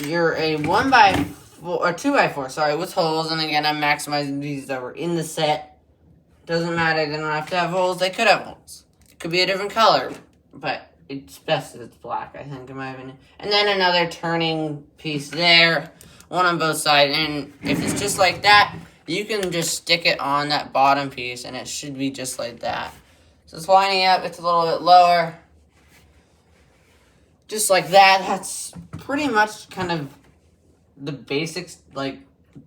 Speaker 1: a 1 by 4 or 2 by 4, sorry, with holes. And again, I'm maximizing these that were in the set. Doesn't matter. They don't have to have holes. They could have holes. It could be a different color, but it's best if it's black, I think, in my opinion. And then another turning piece there, one on both sides. And if it's just like that, you can just stick it on that bottom piece, and it should be just like that. So it's lining up, it's a little bit lower. Just like that. That's pretty much kind of the basics,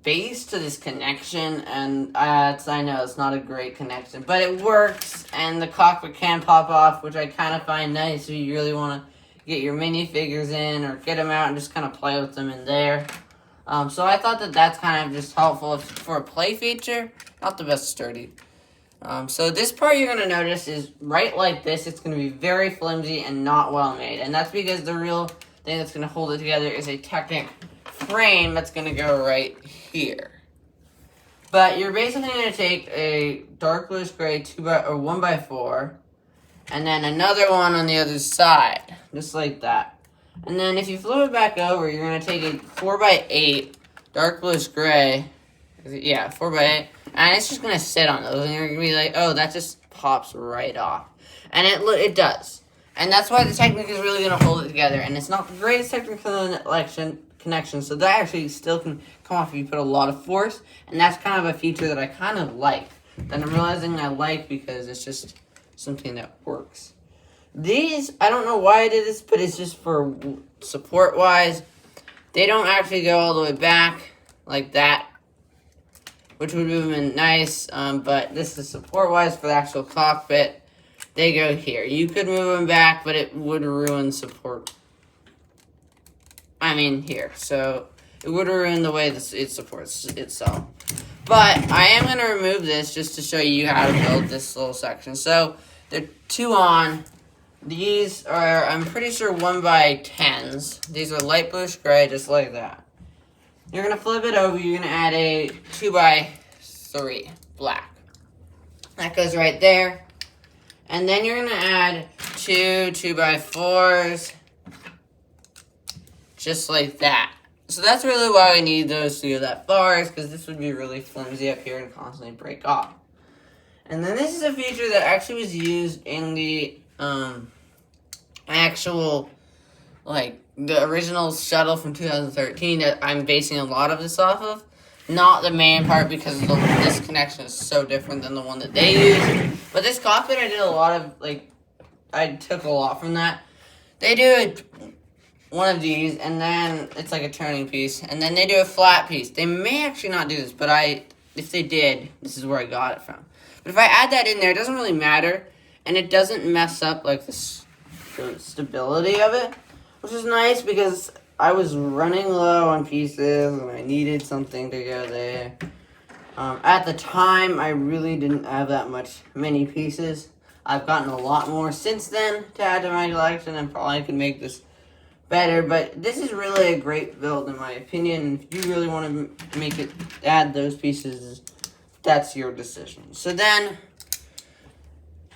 Speaker 1: base to this connection. And I know it's not a great connection, but it works, and the cockpit can pop off, which I kind of find nice if you really want to get your minifigures in or get them out and just kind of play with them in there. So I thought that that's kind of just helpful for a play feature. Not the best sturdy. So this part you're going to notice is right like this. It's going to be very flimsy and not well made. And that's because the real thing that's going to hold it together is a Technic frame that's going to go right here. But you're basically going to take a dark bluish gray 1 by 4 and then another one on the other side, just like that. And then if you flip it back over, you're going to take a 4 by 8 dark bluish gray. Yeah, 4 by 8. And it's just going to sit on those. And you're going to be like, oh, that just pops right off. And it does. And that's why the Technic is really going to hold it together. And it's not the greatest technical connection, so that actually still can come off if you put a lot of force. And that's kind of a feature that I kind of like. That I'm realizing I like because it's just something that works. These, I don't know why I did this, but it's just for support-wise. They don't actually go all the way back like that, which would have been nice, but this is support-wise for the actual cockpit. They go here. You could move them back, but it would ruin support. I mean, here. So, it would ruin the way it supports itself. But, I am going to remove this just to show you how to build this little section. So, they're 2 on. These are, I'm pretty sure, 1 by 10s. These are light bluish gray, just like that. You're going to flip it over. You're going to add a 2 by 3 black. That goes right there. And then you're going to add 2 by 4s. Just like that. So that's really why we need those to go that far, is because this would be really flimsy up here and constantly break off. And then this is a feature that actually was used in the actual, the original shuttle from 2013 that I'm basing a lot of this off of. Not the main part, because this connection is so different than the one that they use. But this cockpit, I did a lot of, I took a lot from that. They do one of these, and then it's like a turning piece. And then they do a flat piece. They may actually not do this, but if they did, this is where I got it from. But if I add that in there, it doesn't really matter. And it doesn't mess up, the stability of it. Which is nice, because I was running low on pieces, and I needed something to go there. At the time, I really didn't have that many pieces. I've gotten a lot more since then to add to my collection, and probably could make this better, but this is really a great build in my opinion. If you really want to make it, add those pieces, that's your decision. So then,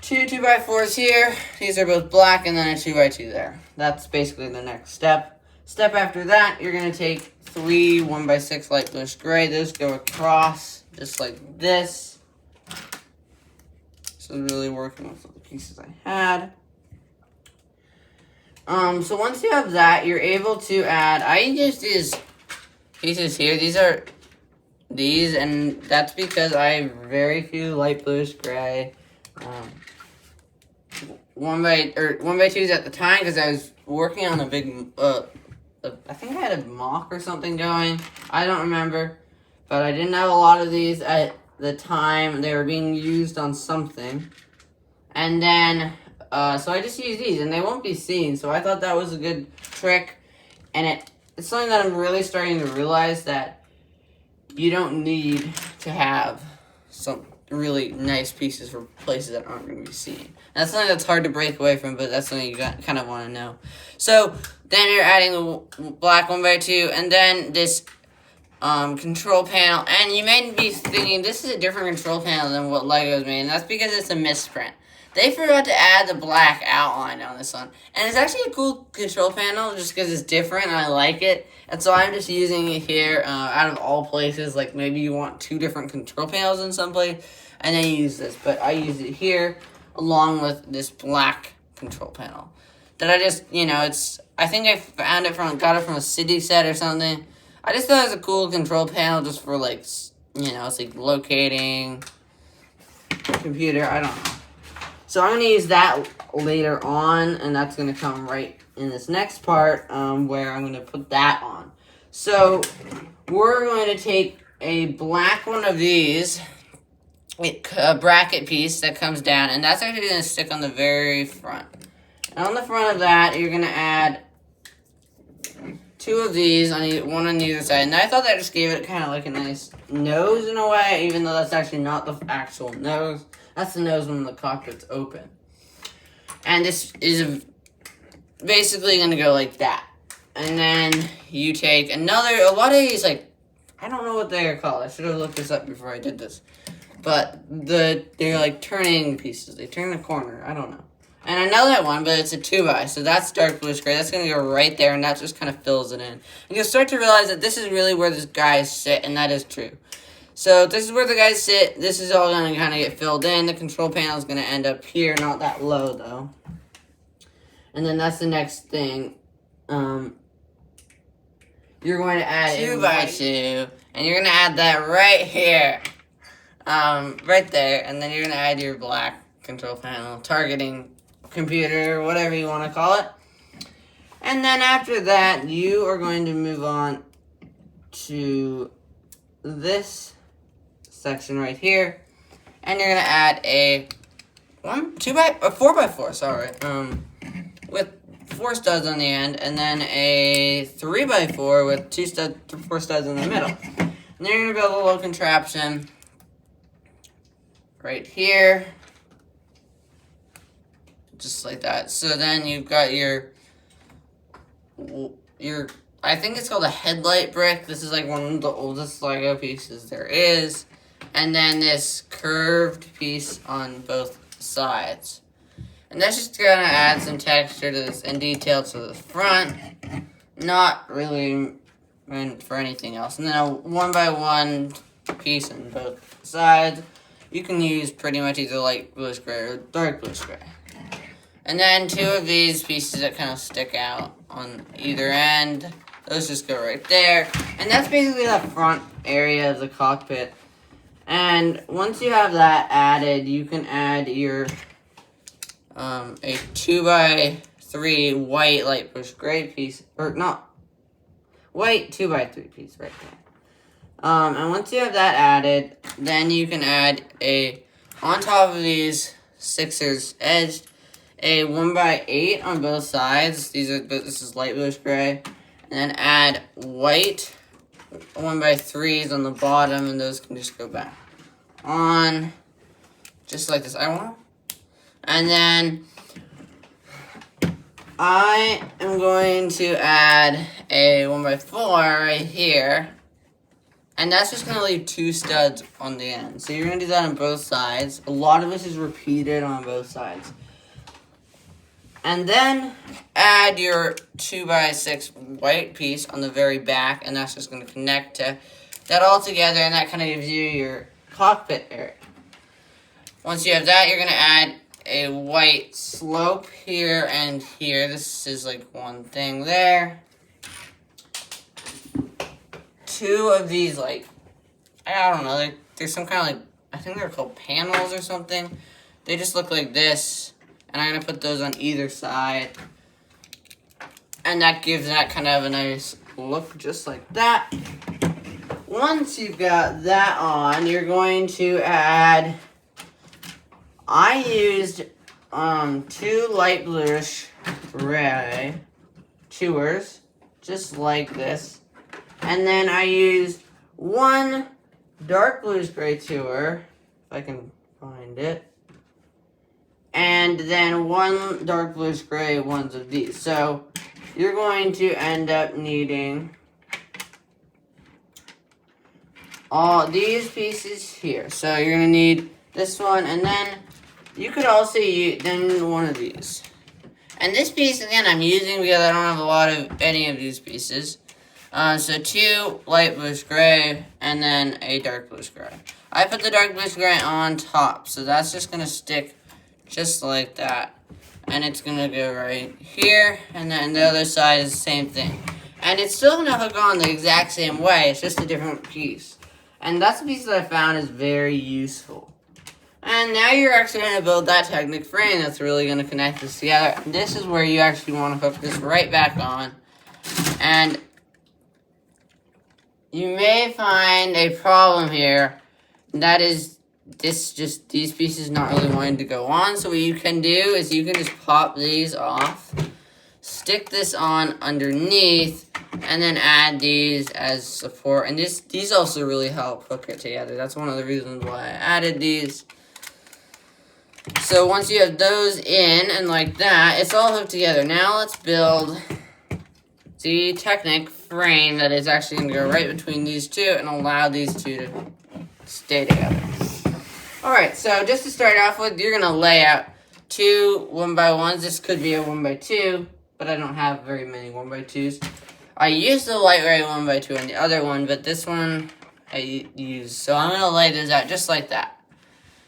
Speaker 1: two 2x4s here. These are both black, and then a 2x2 there. That's basically the next step. Step after that, you're going to take 3 1x6 light bluish gray. Those go across just like this. So really working with the pieces I had. So once you have that, you're able to add, I use these pieces here. These are these, and that's because I have very few light bluish gray. 1x2s at the time, because I was working on a big, I think I had a mock or something going. I don't remember, but I didn't have a lot of these at the time. They were being used on something, and then so I just used these, and they won't be seen. So I thought that was a good trick, and it's something that I'm really starting to realize, that you don't need to have some really nice pieces for places that aren't going to be seen. And that's something that's hard to break away from, but that's something you kind of want to know. So then you're adding the black 1x2, and then this control panel. And you may be thinking, this is a different control panel than what Lego's made, and that's because it's a misprint. They forgot to add the black outline on this one. And it's actually a cool control panel just because it's different and I like it. And so I'm just using it here out of all places. Like maybe you want 2 different control panels in some place, and then you use this. But I use it here along with this black control panel. That I just, I think I got it from a city set or something. I just thought it was a cool control panel just for like, it's like locating computer, I don't know. So I'm going to use that later on, and that's going to come right in this next part where I'm going to put that on. So we're going to take a black one of these, a bracket piece that comes down, and that's actually going to stick on the very front. And on the front of that, you're going to add 2 of these, one on either side. And I thought that just gave it kind of like a nice nose in a way, even though that's actually not the actual nose. That's the nose when the cockpit's open. And this is basically going to go like that. And then you take a lot of these, like, I don't know what they are called. I should have looked this up before I did this. But they're like turning pieces. They turn the corner. I don't know. And I know that one, but it's a 2x. So that's dark bluish gray. That's going to go right there, and that just kind of fills it in. And you'll start to realize that this is really where these guys sit, and that is true. So this is where the guys sit. This is all going to kind of get filled in. The control panel is going to end up here, not that low, though. And then that's the next thing. You're going to add 2x2, and you're going to add that right here. Right there. And then you're going to add your black control panel, targeting computer, whatever you want to call it. And then after that, you are going to move on to this section right here, and you're gonna add a 4x4, sorry, with 4 studs on the end, and then a 3x4 with 4 studs in the middle. And then you're gonna build a little contraption right here, just like that. So then you've got your I think it's called a headlight brick. This is like one of the oldest Lego pieces there is. And then this curved piece on both sides. And that's just going to add some texture to this and detail to the front. Not really meant for anything else. And then a 1x1 piece on both sides. You can use pretty much either light bluish gray or dark bluish gray. And then 2 of these pieces that kind of stick out on either end. Those just go right there. And that's basically the front area of the cockpit. And once you have that added, you can add your a 2x3 white light bluish gray piece, or not, white 2x3 piece right there. And once you have that added, then you can add on top of these 6ers edged, a 1x8 on both sides. This is light bluish gray. And then add white 1x3s on the bottom, and those can just go back on, just like this. And then I am going to add a 1x4 right here. And that's just going to leave 2 studs on the end. So you're going to do that on both sides. A lot of this is repeated on both sides. And then add your 2x6 white piece on the very back. And that's just going to connect to that all together. And that kind of gives you your cockpit area. Once you have that, you're going to add a white slope here and here. This is like one thing there. 2 of these, like, I don't know, there's some kind of, like, I think they're called panels or something. They just look like this, and I'm going to put those on either side. And that gives that kind of a nice look, just like that. Once you've got that on, you're going to add, I used 2 light bluish gray tours, just like this. And then I used 1 dark bluish gray tour, if I can find it. And then 1 dark bluish gray ones of these. So you're going to end up needing all these pieces here. So you're going to need this one, and then you could also use then one of these. And this piece, again, I'm using because I don't have a lot of any of these pieces. So 2 light bluish gray, and then a dark bluish gray. I put the dark bluish gray on top, so that's just going to stick just like that. And it's going to go right here, and then the other side is the same thing. And it's still going to hook on the exact same way, it's just a different piece. And that's a piece that I found is very useful. And now you're actually going to build that Technic frame that's really going to connect this together. And this is where you actually want to hook this right back on. And you may find a problem here. That is these pieces not really wanting to go on. So what you can do is you can just pop these off, stick this on underneath, and then add these as support. And these also really help hook it together. That's one of the reasons why I added these. So once you have those in and like that, it's all hooked together. Now let's build the Technic frame that is actually going to go right between these 2 and allow these 2 to stay together. Alright, so just to start off with, you're going to lay out 2 1x1s. This could be a 1x2, but I don't have very many 1x2s. I used the light ray 1x2 on the other one, but this one I used. So I'm going to lay this out just like that.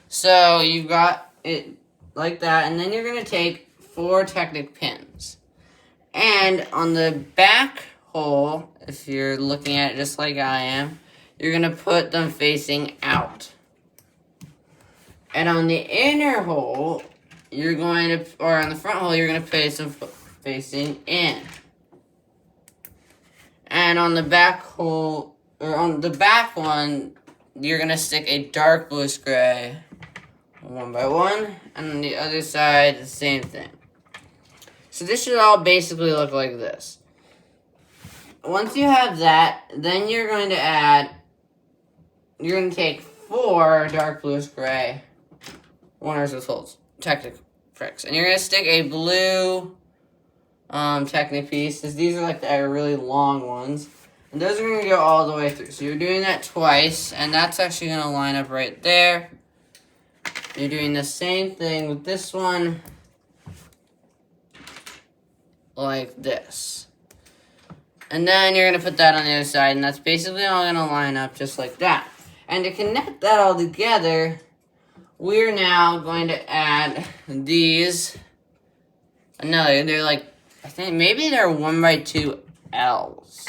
Speaker 1: So you've got it like that, and then you're going to take 4 Technic pins. And on the back hole, if you're looking at it just like I am, you're going to put them facing out. And on the inner hole, you're going to, or on the front hole, you're going to place them facing in. And on the back hole, or on the back one, you're going to stick a dark bluish gray 1x1, and on the other side, the same thing. So this should all basically look like this. Once you have that, then you're going to take 4 dark bluish gray 1s holes, Technic pricks. And you're going to stick a blue Technic piece, because these are like the really long ones. And those are going to go all the way through. So you're doing that twice, and that's actually going to line up right there. You're doing the same thing with this one, like this. And then you're going to put that on the other side, and that's basically all going to line up just like that. And to connect that all together, we're now going to add these. They're like, I think maybe they're 1x2 L's.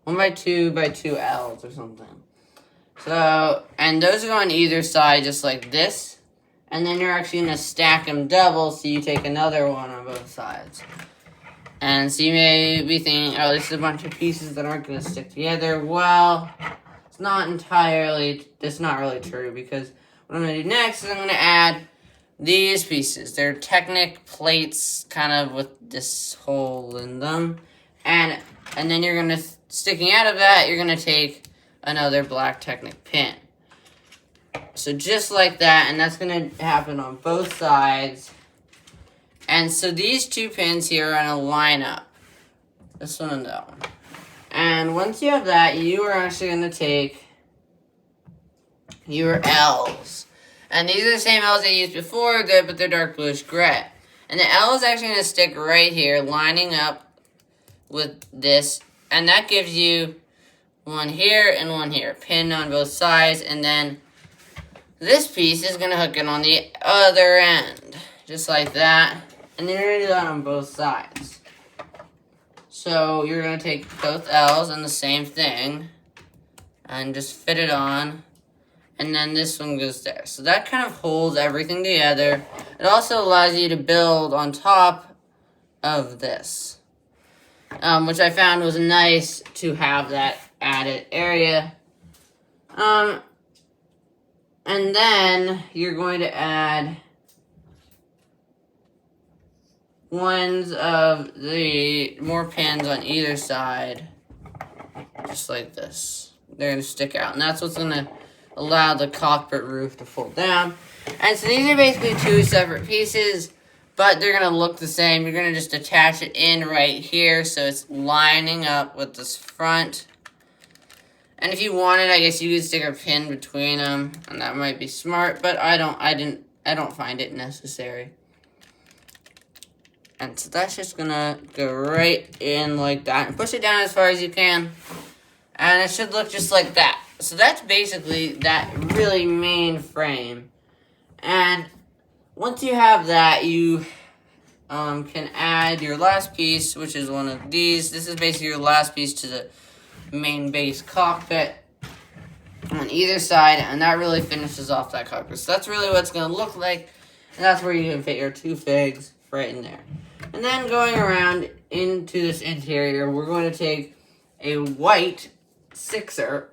Speaker 1: 1x2 L's or something. So, and those go on either side just like this. And then you're actually going to stack them double, so you take another one on both sides. And so you may be thinking, oh, this is a bunch of pieces that aren't going to stick together. Well, that's not really true, because what I'm going to do next is I'm going to add these pieces. They're Technic plates, kind of with this hole in them. And then you're going to, sticking out of that, you're going to take another black Technic pin. So just like that, and that's going to happen on both sides. And so these two pins here are going to line up. This one and that one. And once you have that, you are actually going to take your L's. And these are the same L's I used before, but they're dark bluish gray. And the L is actually going to stick right here, lining up with this. And that gives you one here and one here, pinned on both sides. And then this piece is going to hook in on the other end, just like that. And then you're going to do that on both sides. So you're going to take both L's and the same thing and just fit it on. And then this one goes there. So that kind of holds everything together. It also allows you to build on top of this, which I found was nice to have that added area. And then you're going to add ones of the more pins on either side, just like this. They're going to stick out, and that's what's going to allow the cockpit roof to fold down. And so these are basically two separate pieces, but they're going to look the same. You're going to just attach it in right here, so it's lining up with this front. And if you wanted, I guess you could stick a pin between them, and that might be smart, but I don't find it necessary. And so that's just gonna go right in like that. And push it down as far as you can. And it should look just like that. So that's basically that really main frame. And once you have that, you can add your last piece, which is one of these. This is basically your last piece to the main base cockpit on either side. And that really finishes off that cockpit. So that's really what it's gonna look like. And that's where you can fit your two figs right in there. And then going around into this interior, we're going to take a white sixer.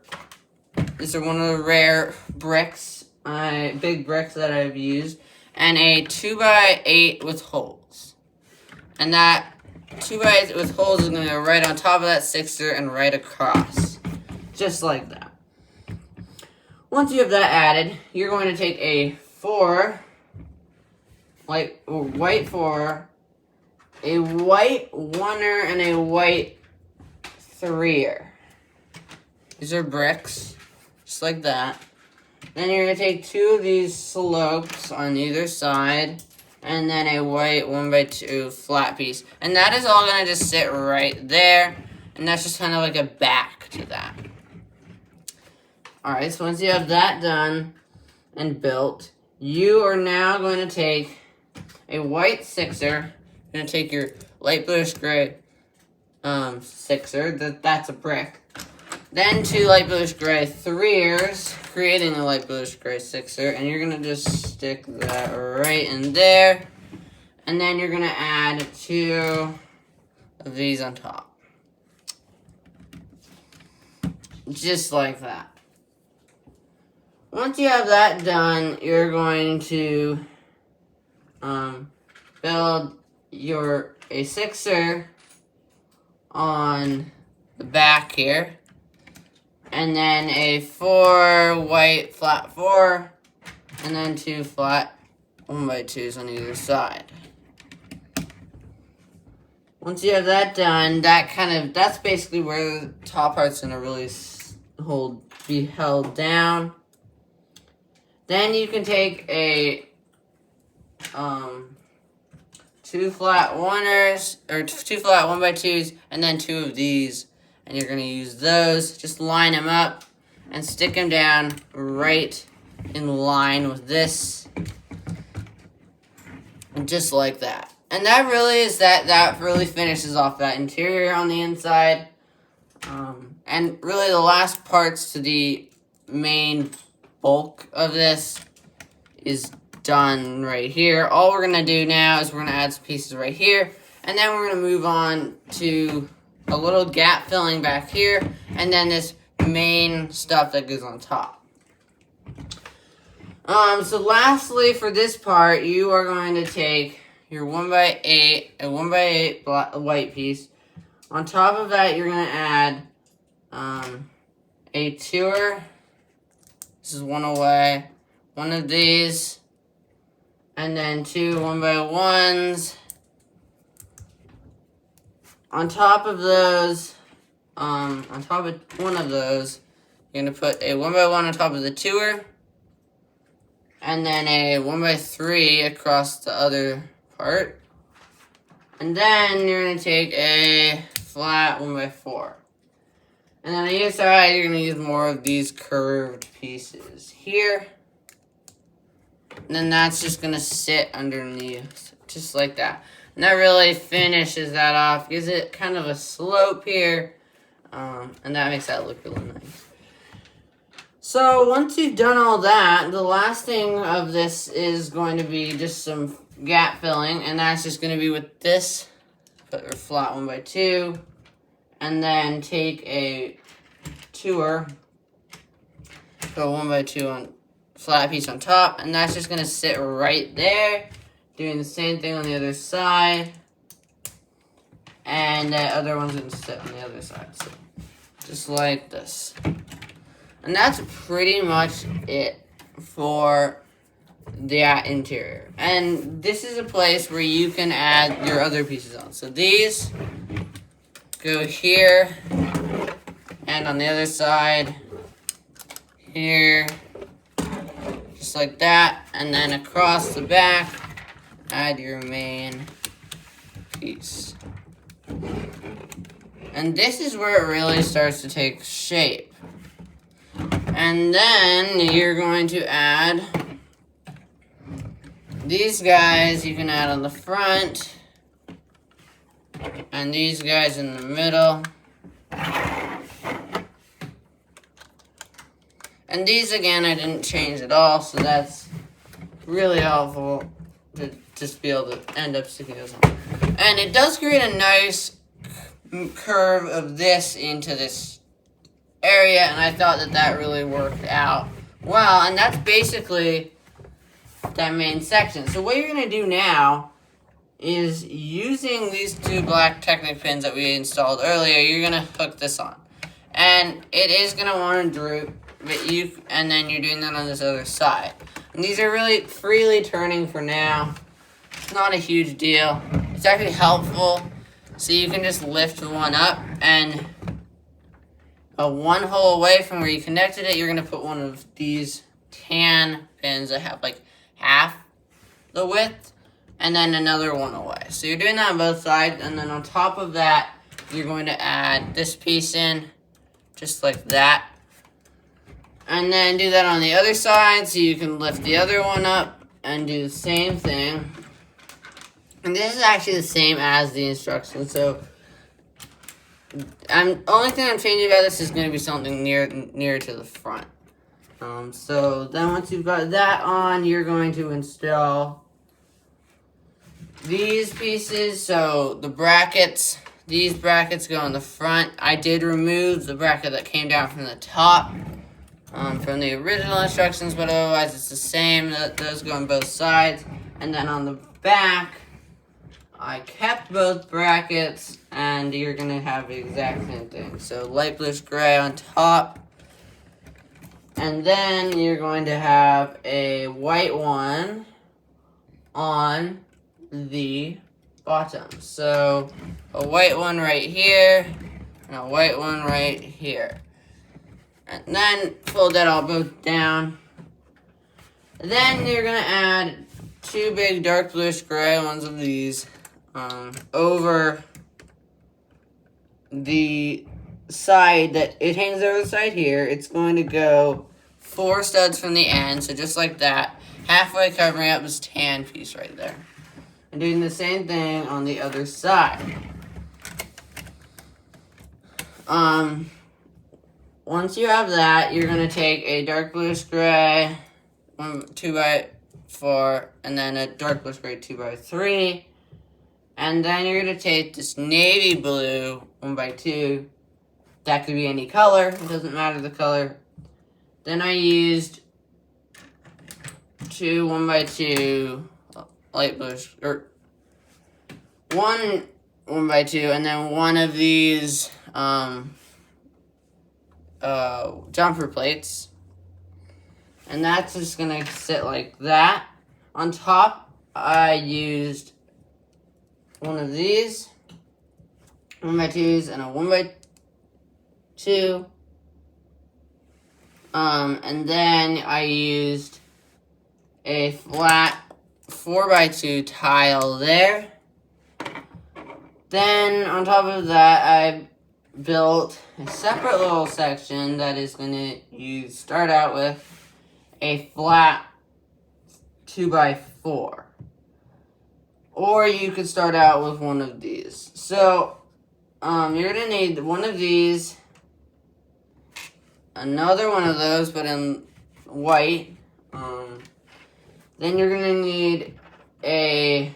Speaker 1: These are one of the rare bricks, big bricks that I've used. And a 2x8 with holes. And that 2x8 with holes is going to go right on top of that sixer and right across. Just like that. Once you have that added, you're going to take a white 4, a white 1er, and a white 3er. These are bricks, just like that. Then you're going to take two of these slopes on either side, and then a white 1x2 flat piece. And that is all going to just sit right there, and that's just kind of like a back to that. Alright, so once you have that done and built, you are now going to take a white sixer. You're going to take your light bluish gray sixer. That's a brick. Then two light bluish gray 3ers, creating a light bluish gray sixer. And you're going to just stick that right in there. And then you're going to add two of these on top. Just like that. Once you have that done, you're going to build a sixer on the back here, and then a 4 white flat 4, and then two flat 1x2s on either side. Once you have that done, that's basically where the top part's gonna really be held down. Then you can take a two flat 1ers, or two flat 1x2s, and then two of these. And you're going to use those. Just line them up and stick them down right in line with this. And just like that. And that really is that really finishes off that interior on the inside. And really the last parts to the main bulk of this is done right here. All we're going to do now is we're going to add some pieces right here. And then we're going to move on to a little gap filling back here. And then this main stuff that goes on top. So lastly for this part, you are going to take your 1x8, a 1x8 white piece. On top of that, you're going to add a 2er. This is one away. One of these. And then two 1x1s. on top of those, on top of one of those, you're going to put a 1x1 on top of the tour, and then a 1x3 across the other part. And then you're going to take a flat 1x4. And then on either side, you're going to use more of these curved pieces here. And then that's just going to sit underneath, just like that. And that really finishes that off, gives it kind of a slope here. And that makes that look really nice. So once you've done all that, the last thing of this is going to be just some gap filling. And that's just going to be with this, put a flat 1x2. And then take a tour, put a 1x2 on flat piece on top, and that's just gonna sit right there. Doing the same thing on the other side, and the other one's gonna sit on the other side, so just like this. And that's pretty much it for the interior. And this is a place where you can add your other pieces on. So these go here, and on the other side, here, just like that, and then across the back, add your main piece. And this is where it really starts to take shape. And then you're going to add these guys, you can add on the front, and these guys in the middle. And these, again, I didn't change at all, so that's really helpful to just be able to end up sticking those on. And it does create a nice curve of this into this area, and I thought that that really worked out well. And that's basically that main section. So what you're going to do now is, using these two black Technic pins that we installed earlier, you're going to hook this on. And it is going to want to droop, and then you're doing that on this other side. And these are really freely turning for now. It's not a huge deal. It's actually helpful, so you can just lift the one up, and one hole away from where you connected it, you're going to put one of these tan pins that have like half the width, and then another one away. So you're doing that on both sides, and then on top of that, you're going to add this piece in, just like that. And then do that on the other side, so you can lift the other one up and do the same thing. And this is actually the same as the instructions, so only thing I'm changing about this is going to be something near to the front. So then once you've got that on, you're going to install these pieces. So the brackets, these brackets go on the front. I did remove the bracket that came down from the top from the original instructions, but otherwise it's the same. Those go on both sides. And then on the back, I kept both brackets, and you're going to have the exact same thing. So light bluish gray on top. And then you're going to have a white one on the bottom. So a white one right here, and a white one right here. And then fold that all both down. And then you're going to add two big dark bluish gray ones of these over the side that it hangs over the side here. It's going to go 4 studs from the end, so just like that, halfway covering up this tan piece right there. And doing the same thing on the other side. Once you have that, you're going to take a dark bluish gray 2x4, and then a dark bluish gray 2x3. And then you're going to take this navy blue 1x2. That could be any color. It doesn't matter the color. Then I used 2 1x2 light bluish, or 1 1x2, and then one of these jumper plates. And that's just going to sit like that. On top, I used one of these, 1x2s and a 1x2. And then I used a flat 4x2 tile there. Then on top of that, I built a separate little section that is going to start out with a flat 2x4. Or you could start out with one of these. So, you're going to need one of these, another one of those, but in white. Then you're going to need a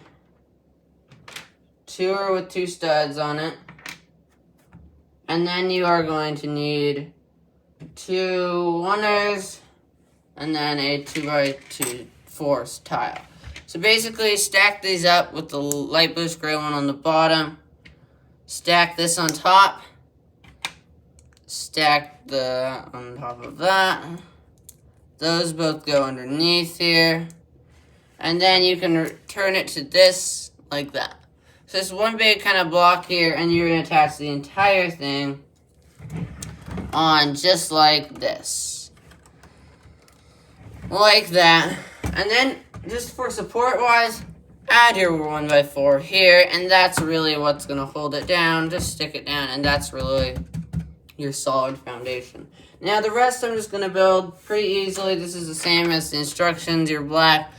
Speaker 1: tour with 2 studs on it. And then you are going to need 2 1ers and then a 2x2 4 tile. So basically stack these up with the light bluish gray one on the bottom. Stack this on top. Stack the on top of that. Those both go underneath here. And then you can turn it to this like that. So it's one big kind of block here, and you're going to attach the entire thing on just like this. Like that. And then, just for support-wise, add your 1x4 here, and that's really what's going to hold it down. Just stick it down, and that's really your solid foundation. Now, the rest I'm just going to build pretty easily. This is the same as the instructions. Your black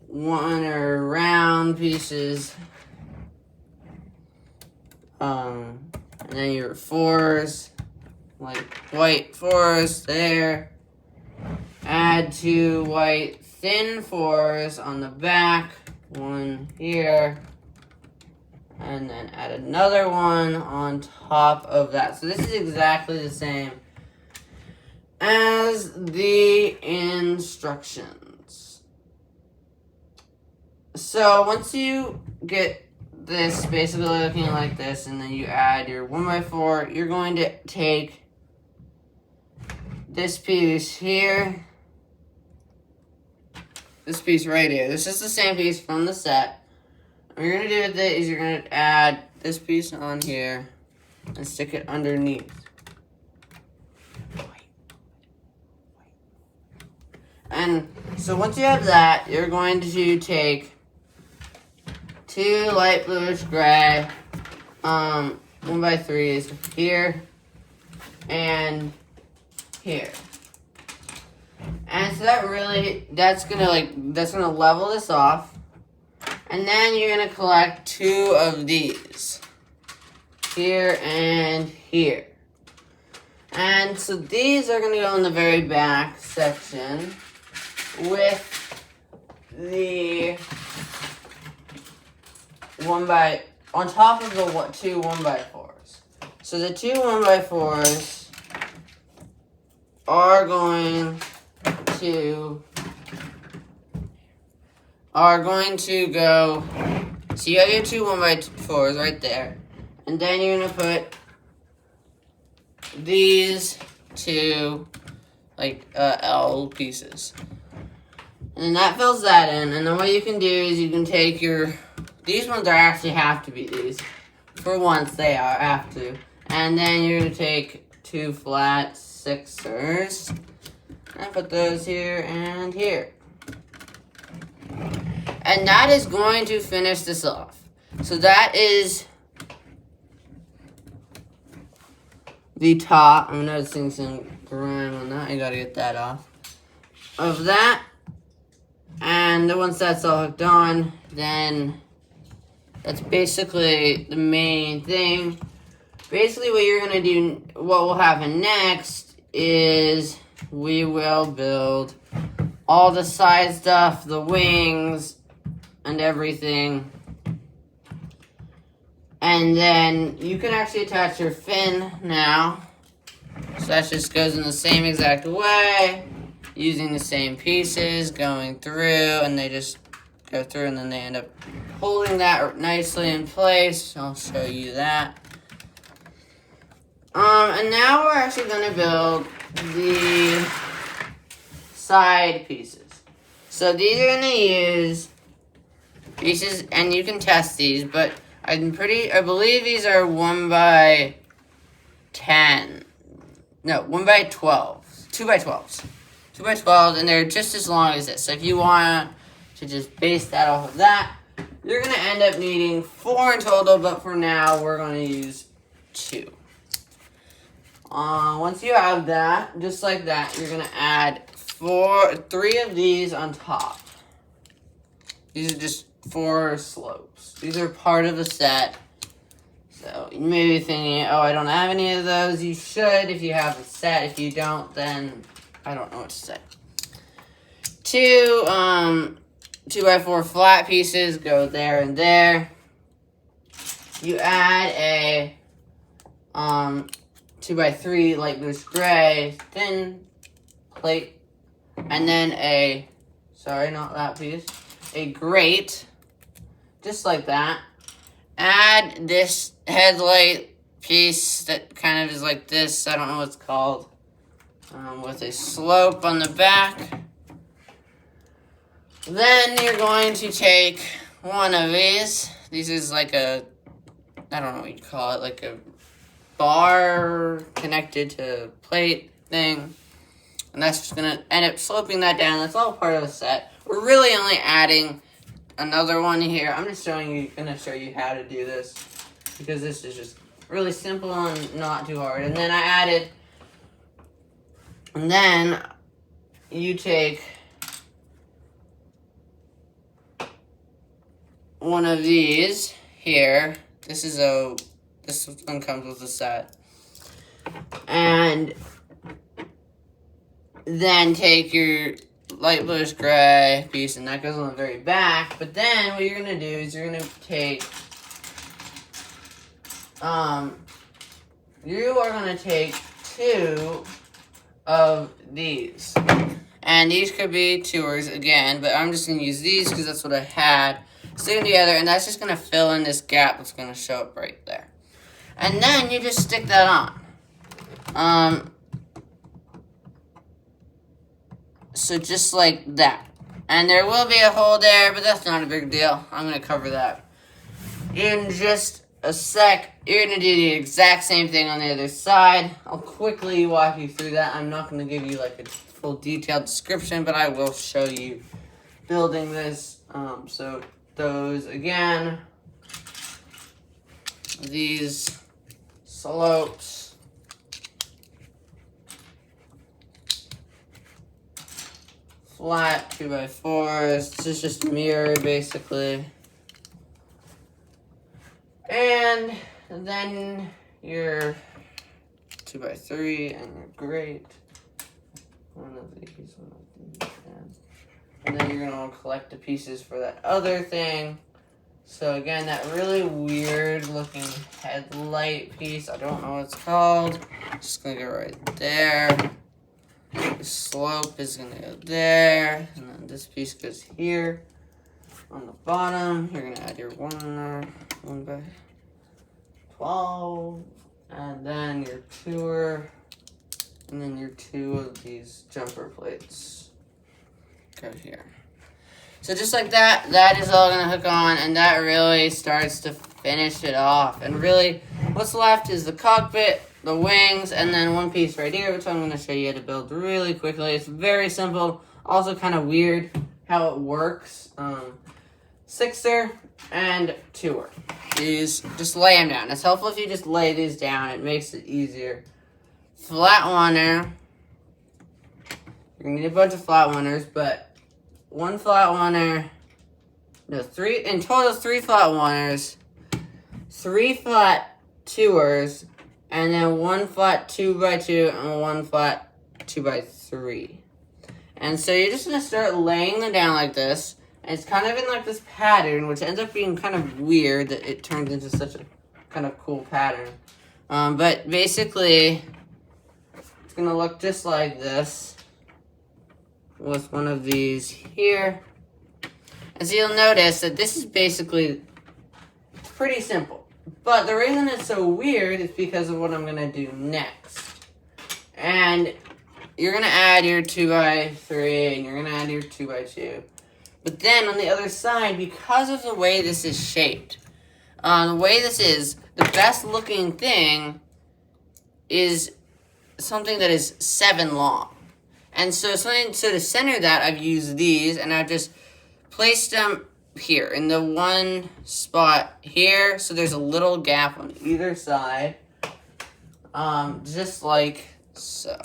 Speaker 1: 1 or round pieces. And then your 4s, like white 4s there. Add 2 white thin 4s on the back, 1 here, and then add another one on top of that. So this is exactly the same as the instructions. So once you get this basically looking like this, and then you add your 1x4, you're going to take this piece here, this piece right here. This is the same piece from the set. What you're going to do with it is you're going to add this piece on here and stick it underneath. And so once you have that, you're going to take 2 light bluish gray 1x3s here and here. And so that's gonna level this off. And then you're gonna collect 2 of these. Here and here. And so these are gonna go in the very back section with the on top of the 2 1x4s. So the 2 1x4s are going to go. So you have your 2 1x4s right there, and then you're gonna put these 2 L pieces, and then that fills that in. And then what you can do is you can take your. These ones actually have to be these. For once, they have to. And then you're going to take 2 flat 6ers. And put those here and here. And that is going to finish this off. So that is the top. I'm noticing some grime on that. I got to get that off. Of that. And once that's all hooked on, then that's basically the main thing. Basically what you're going to do, what will happen next is we will build all the side stuff, the wings, and everything. And then you can actually attach your fin now. So that just goes in the same exact way, using the same pieces, going through, and they just go through, and then they end up holding that nicely in place. I'll show you that. And now we're actually going to build the side pieces. So these are going to use pieces, and you can test these, but I believe these are 1 by 10. No, 1 by 12. 2 by 12s. 2 by 12, and they're just as long as this. So if you want to just base that off of that, you're going to end up needing 4 in total, but for now, we're going to use 2. Once you have that, just like that, you're going to add 3 of these on top. These are just 4 slopes. These are part of the set. So you may be thinking, oh, I don't have any of those. You should if you have a set. If you don't, then I don't know what to say. 2 2x4 flat pieces go there and there. You add a 2x3 light bluish gray thin plate, and then a grate, just like that. Add this headlight piece that kind of is like this. I don't know what it's called. With a slope on the back. Then you're going to take one of these. This is like I don't know what you'd call it, like a bar connected to a plate thing. And that's just going to end up sloping that down. That's all part of the set. We're really only adding another one here. I'm just going to show you how to do this, because this is just really simple and not too hard. And then you take one of these here. This one comes with the set. And then take your light bluish gray piece, and that goes on the very back. But then what you're going to do is you're going to take, you are going to take 2 of these. And these could be tours again, but I'm just going to use these because that's what I had. Stick them together, and that's just going to fill in this gap that's going to show up right there. And then you just stick that on. So just like that. And there will be a hole there, but that's not a big deal. I'm going to cover that in just a sec. You're going to do the exact same thing on the other side. I'll quickly walk you through that. I'm not going to give you like a full detailed description, but I will show you building this. So those again, these slopes, flat 2x4s. This is just mirrored basically. And then your 2x3 and your grate. One of these. And then you're going to collect the pieces for that other thing. So again, that really weird looking headlight piece, I don't know what it's called. Just going to go right there. The slope is going to go there. And then this piece goes here. On the bottom, you're going to add your 1 by 12. And then your tour. And then your 2 of these jumper plates. Go here. So just like that, that is all going to hook on, and that really starts to finish it off. And really, what's left is the cockpit, the wings, and then one piece right here, which I'm going to show you how to build really quickly. It's very simple, also kind of weird how it works. 6er and 2er. These, just lay them down. It's helpful if you just lay these down. It makes it easier. Flat oneer. You're going to need a bunch of flat oneers, but 1 flat oneer, no, 3, in total 3 flat oneers, 3 flat 2ers, and then 1 flat 2x2 and 1 flat 2x3. And so you're just going to start laying them down like this, and it's kind of in like this pattern, which ends up being kind of weird that it turns into such a kind of cool pattern. But basically, it's going to look just like this, with one of these here. As you'll notice that this is basically pretty simple. But the reason it's so weird is because of what I'm going to do next. And you're going to add your 2x3 and you're going to add your 2x2. But then on the other side, because of the way this is shaped, The way this is, the best looking thing is something that is 7 long. And so to center that, I've used these, and I've just placed them here in the one spot here. So there's a little gap on either side, just like so.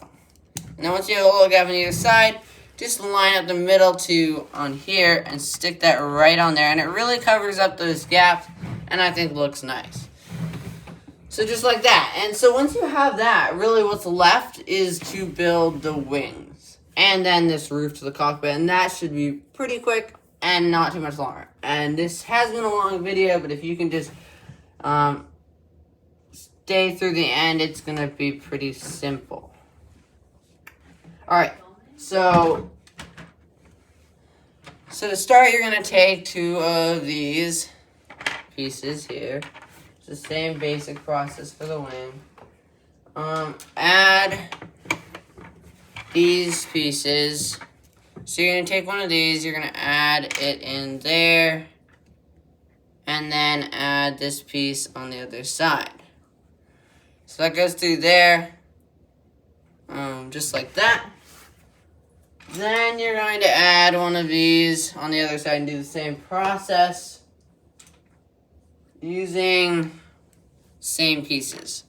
Speaker 1: And then once you have a little gap on either side, just line up the middle two on here and stick that right on there. And it really covers up those gaps, and I think looks nice. So just like that. And so once you have that, really what's left is to build the wings. And then this roof to the cockpit. And that should be pretty quick and not too much longer. And this has been a long video, but if you can just stay through the end, it's going to be pretty simple. Alright, so to start, you're going to take 2 of these pieces here. It's the same basic process for the wing. Add these pieces. So you're going to take one of these, you're going to add it in there, and then add this piece on the other side. So that goes through there, just like that. Then you're going to add one of these on the other side and do the same process using same pieces.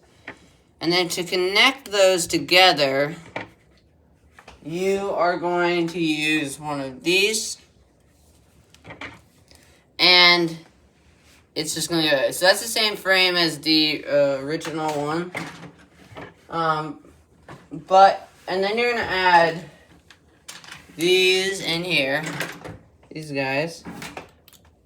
Speaker 1: And then to connect those together, you are going to use one of these, and it's just going to go. So that's the same frame as the original one. And then you're going to add these in here, these guys,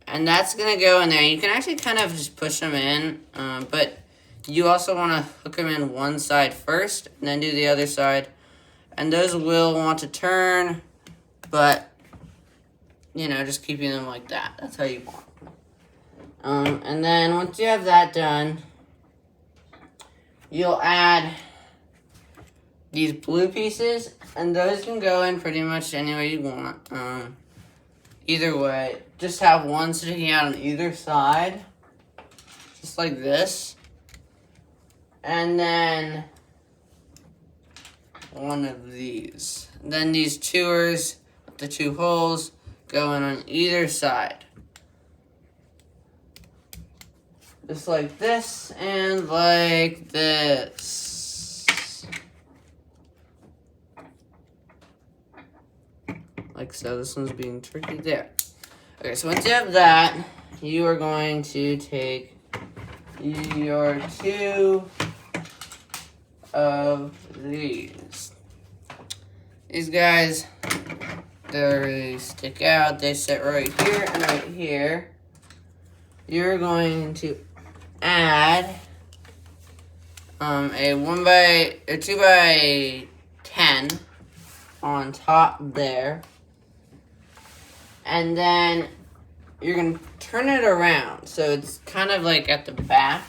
Speaker 1: and that's going to go in there. You can actually kind of just push them in, but you also want to hook them in one side first, and then do the other side. And those will want to turn, but, you know, just keeping them like that. That's how you want. And then once you have that done, you'll add these blue pieces, and those can go in pretty much any way you want. Either way, just have one sticking out on either side, just like this. And then one of these. And then these tours, the 2 holes, go in on either side. Just like this and like this. Like so. This one's being tricky there. Okay, so once you have that, you are going to take your 2 of these. These guys, they stick out. They sit right here and right here. You're going to add a 2 by 10 on top there, and then you're gonna turn it around so it's kind of like at the back.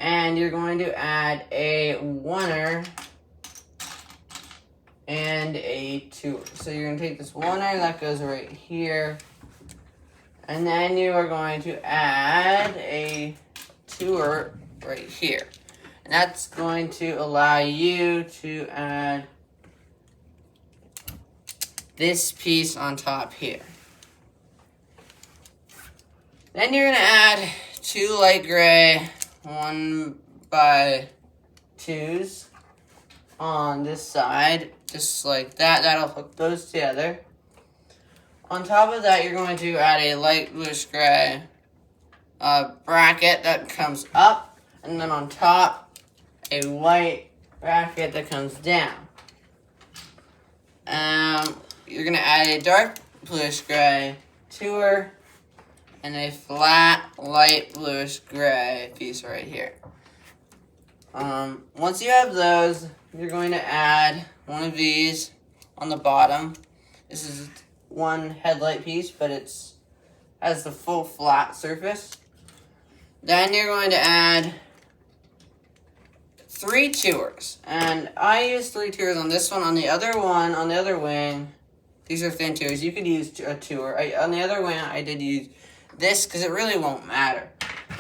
Speaker 1: And you're going to add a 1er and a 2er. So you're going to take this 1er that goes right here. And then you are going to add a 2er right here. And that's going to allow you to add this piece on top here. Then you're going to add 2 light gray 1 by 2s on this side, just like that. That'll hook those together. On top of that, you're going to add a light bluish gray bracket that comes up, and then on top, a white bracket that comes down. You're going to add a dark bluish gray tour and a flat light bluish gray piece right here. Once you have those, you're going to add one of these on the bottom. This is one headlight piece, but has the full flat surface. Then you're going to add 3 tours, and I use 3 tours on this one. On the other wing, these are thin tours. You could use a tour. On the other wing, I did use this because it really won't matter.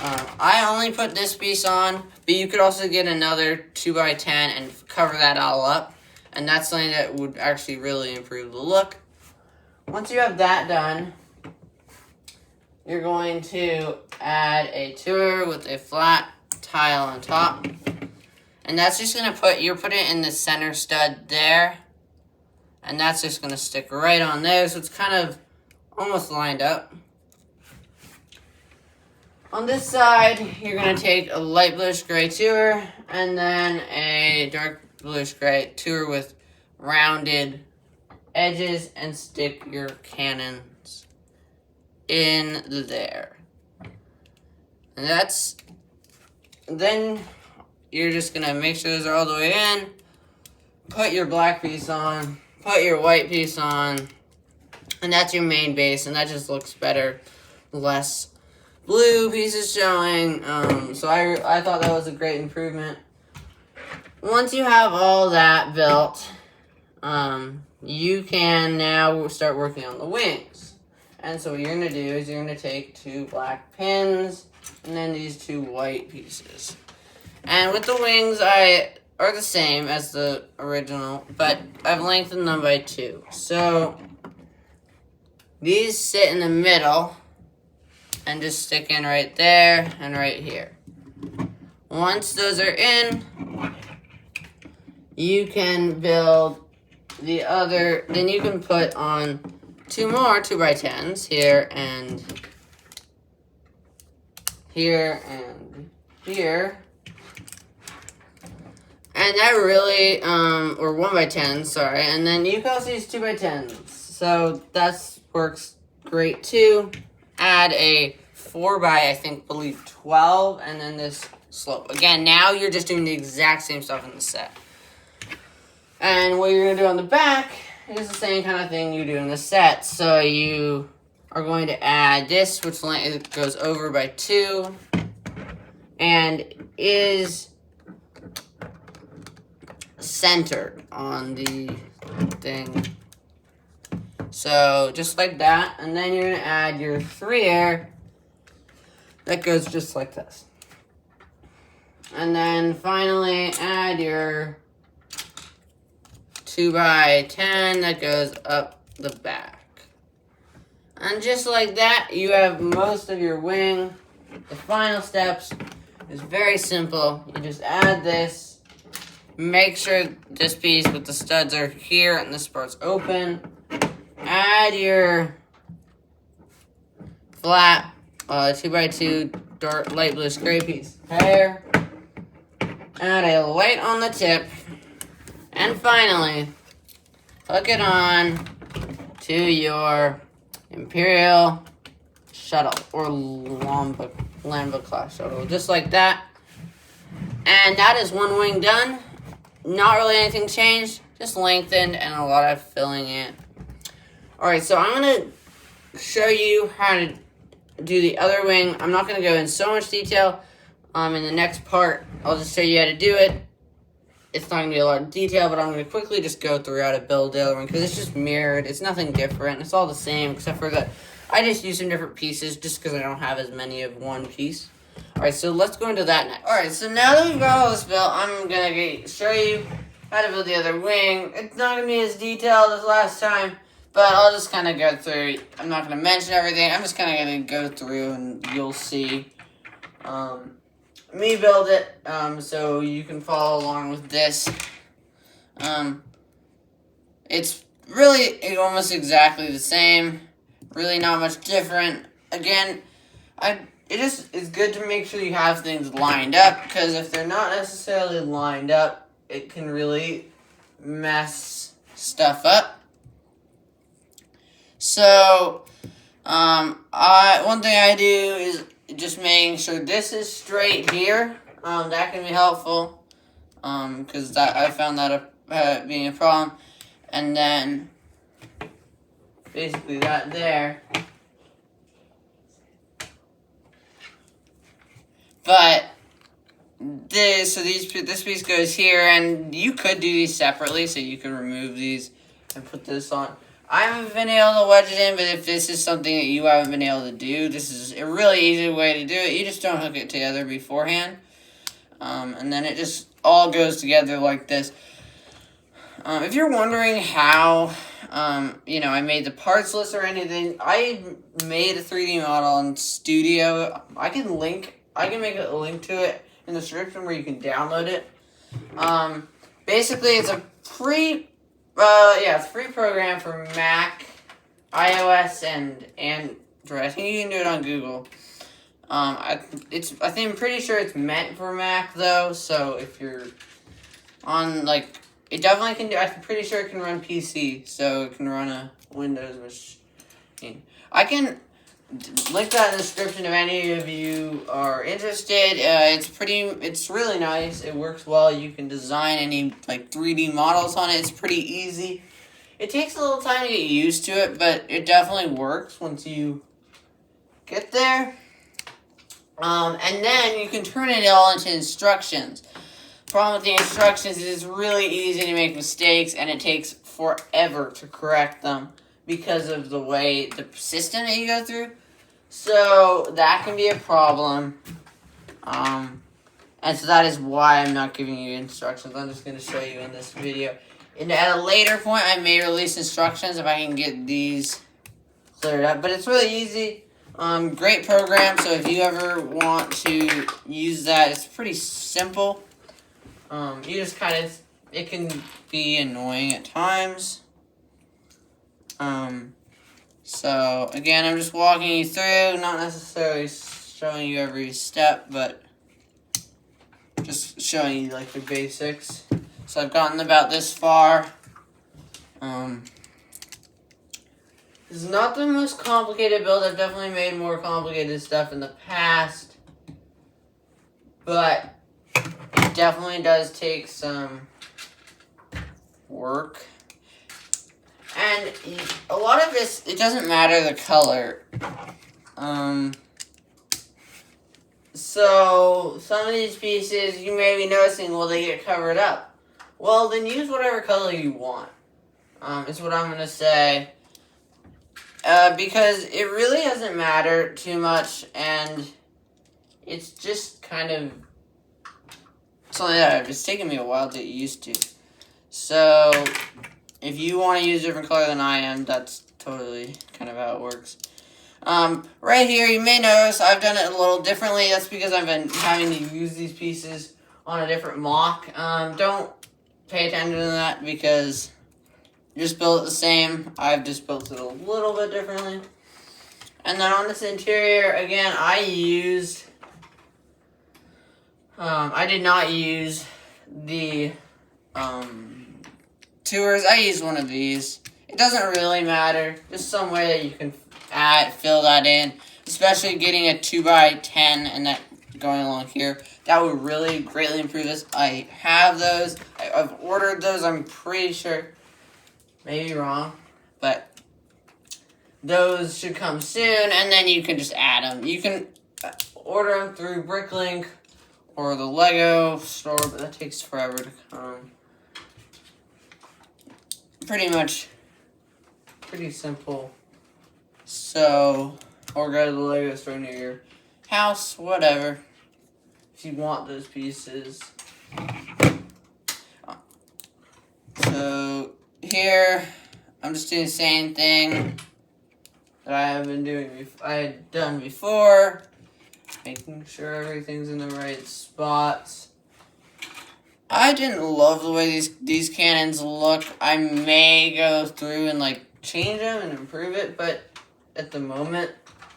Speaker 1: I only put this piece on, but you could also get another 2x10 and cover that all up. And that's something that would actually really improve the look. Once you have that done, you're going to add a tour with a flat tile on top. And that's just going to you're putting it in the center stud there. And that's just going to stick right on there, so it's kind of almost lined up. On this side, you're going to take a light bluish gray tour and then a dark bluish gray tour with rounded edges and stick your cannons in there. And then you're just going to make sure those are all the way in, put your black piece on, put your white piece on, and that's your main base, and that just looks better, less blue pieces showing, so I thought that was a great improvement. Once you have all that built, you can now start working on the wings. And so what you're going to do is you're going to take 2 black pins, and then these 2 white pieces. And with the wings, are the same as the original, but I've lengthened them by 2. So these sit in the middle and just stick in right there and right here. Once those are in, you can build the other, then you can put on 2 more 2x10s here and here and here. And that really, or 1x10, sorry, and then you can also use 2x10s. So that works great too. Add a 4x, I believe 12, and then this slope. Again, now you're just doing the exact same stuff in the set. And what you're going to do on the back is the same kind of thing you do in the set. So you are going to add this, which goes over by 2, and is centered on the thing. So just like that, and then you're going to add your 3-air that goes just like this. And then finally add your 2x10 that goes up the back. And just like that, you have most of your wing. The final steps is very simple. You just add this. Make sure this piece with the studs are here and this part's open. Add your flat 2x2 dark light bluish gray piece there. Add a light on the tip. And finally, hook it on to your Imperial Shuttle or Lambda class shuttle, just like that. And that is one wing done. Not really anything changed, just lengthened and a lot of filling in. Alright, so I'm going to show you how to do the other wing. I'm not going to go in so much detail. In the next part, I'll just show you how to do it. It's not going to be a lot of detail, but I'm going to quickly just go through how to build the other one because it's just mirrored. It's nothing different. It's all the same except for that I just use some different pieces just because I don't have as many of one piece. Alright, so let's go into that next. Alright, so now that we've got all this built, I'm going to show you how to build the other wing. It's not going to be as detailed as last time, but I'll just kind of go through. I'm not going to mention everything. I'm just kind of going to go through and you'll see me build it, so you can follow along with this. It's really almost exactly the same. Really not much different. Again, it just is good to make sure you have things lined up, because if they're not necessarily lined up, it can really mess stuff up. So, one thing I do is just making sure this is straight here. That can be helpful, because I found that being a problem. And then basically that there. But this piece goes here, and you could do these separately, so you could remove these and put this on. I haven't been able to wedge it in, but if this is something that you haven't been able to do, this is a really easy way to do it. You just don't hook it together beforehand. And then it just all goes together like this. If you're wondering how, I made the parts list or anything, I made a 3D model in Studio. I can make a link to it in the description where you can download it. Basically, it's a free program for Mac, iOS, and Android. I think you can do it on Google. I'm pretty sure it's meant for Mac though. So if you're on it definitely can do. I'm pretty sure it can run PC, so it can run a Windows machine. I can link that in the description if any of you are interested. It's really nice. It works well. You can design any 3D models on it. It's pretty easy. It takes a little time to get used to it, but it definitely works once you get there. And then you can turn it all into instructions. Problem with the instructions is it's really easy to make mistakes, and it takes forever to correct them because of the way the system that you go through. So that can be a problem. And so that is why I'm not giving you instructions. I'm just going to show you in this video. And at a later point, I may release instructions if I can get these cleared up. But it's really easy. Great program. So if you ever want to use that, it's pretty simple. You just it can be annoying at times. So again, I'm just walking you through, not necessarily showing you every step, but just showing you the basics. So I've gotten about this far. This is not the most complicated build. I've definitely made more complicated stuff in the past, but it definitely does take some work. And a lot of this, it doesn't matter the color. So some of these pieces you may be noticing, well, they get covered up. Well, then use whatever color you want. Is what I'm going to say. Because it really doesn't matter too much, and it's just kind of something that it's taken me a while to get used to. So if you want to use a different color than I am, that's totally kind of how it works. Right here, you may notice I've done it a little differently. That's because I've been having to use these pieces on a different mock. Don't pay attention to that because you just build it the same. I've just built it a little bit differently. And then on this interior, again, I did not use the tours. I used one of these. It doesn't really matter. Just some way that you can fill that in. Especially getting a 2x10 and that going along here. That would really greatly improve this. I have those. I've ordered those, I'm pretty sure. Maybe wrong. But those should come soon, and then you can just add them. You can order them through Bricklink or the Lego store, but that takes forever to come. Pretty simple. So, or go to the Lego store near your house, whatever, if you want those pieces. So, here, I'm just doing the same thing that I had done before, making sure everything's in the right spots. I didn't love the way these cannons look. I may go through and change them and improve it, but at the moment,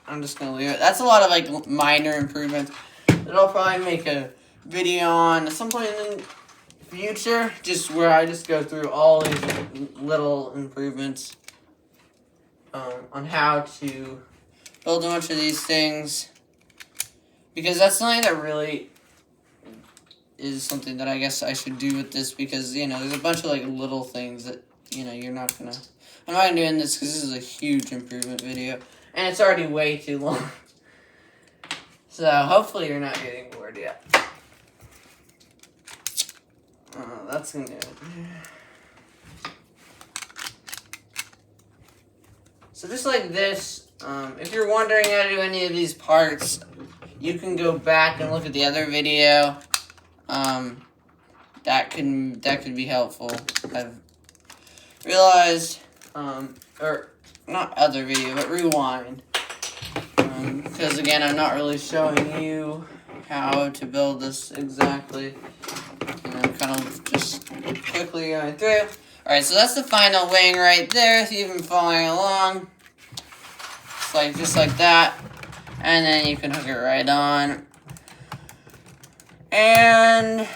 Speaker 1: I'm just gonna leave it. That's a lot of minor improvements that I'll probably make a video on at some point in the future, just where I just go through all these little improvements on how to build a bunch of these things, because that's something that really is something that I guess I should do with this, because there's a bunch of little things that you're not gonna. I'm not doing this because this is a huge improvement video, and it's already way too long. So hopefully you're not getting bored yet. That's gonna do it. So just like this, if you're wondering how to do any of these parts, you can go back and look at the other video. That could be helpful. I've realized, or not other video, but rewind. Because again, I'm not really showing you how to build this exactly. And I'm kind of just quickly going through. Alright, so that's the final wing right there. If you've been following along. It's like just like that. And then you can hook it right on. And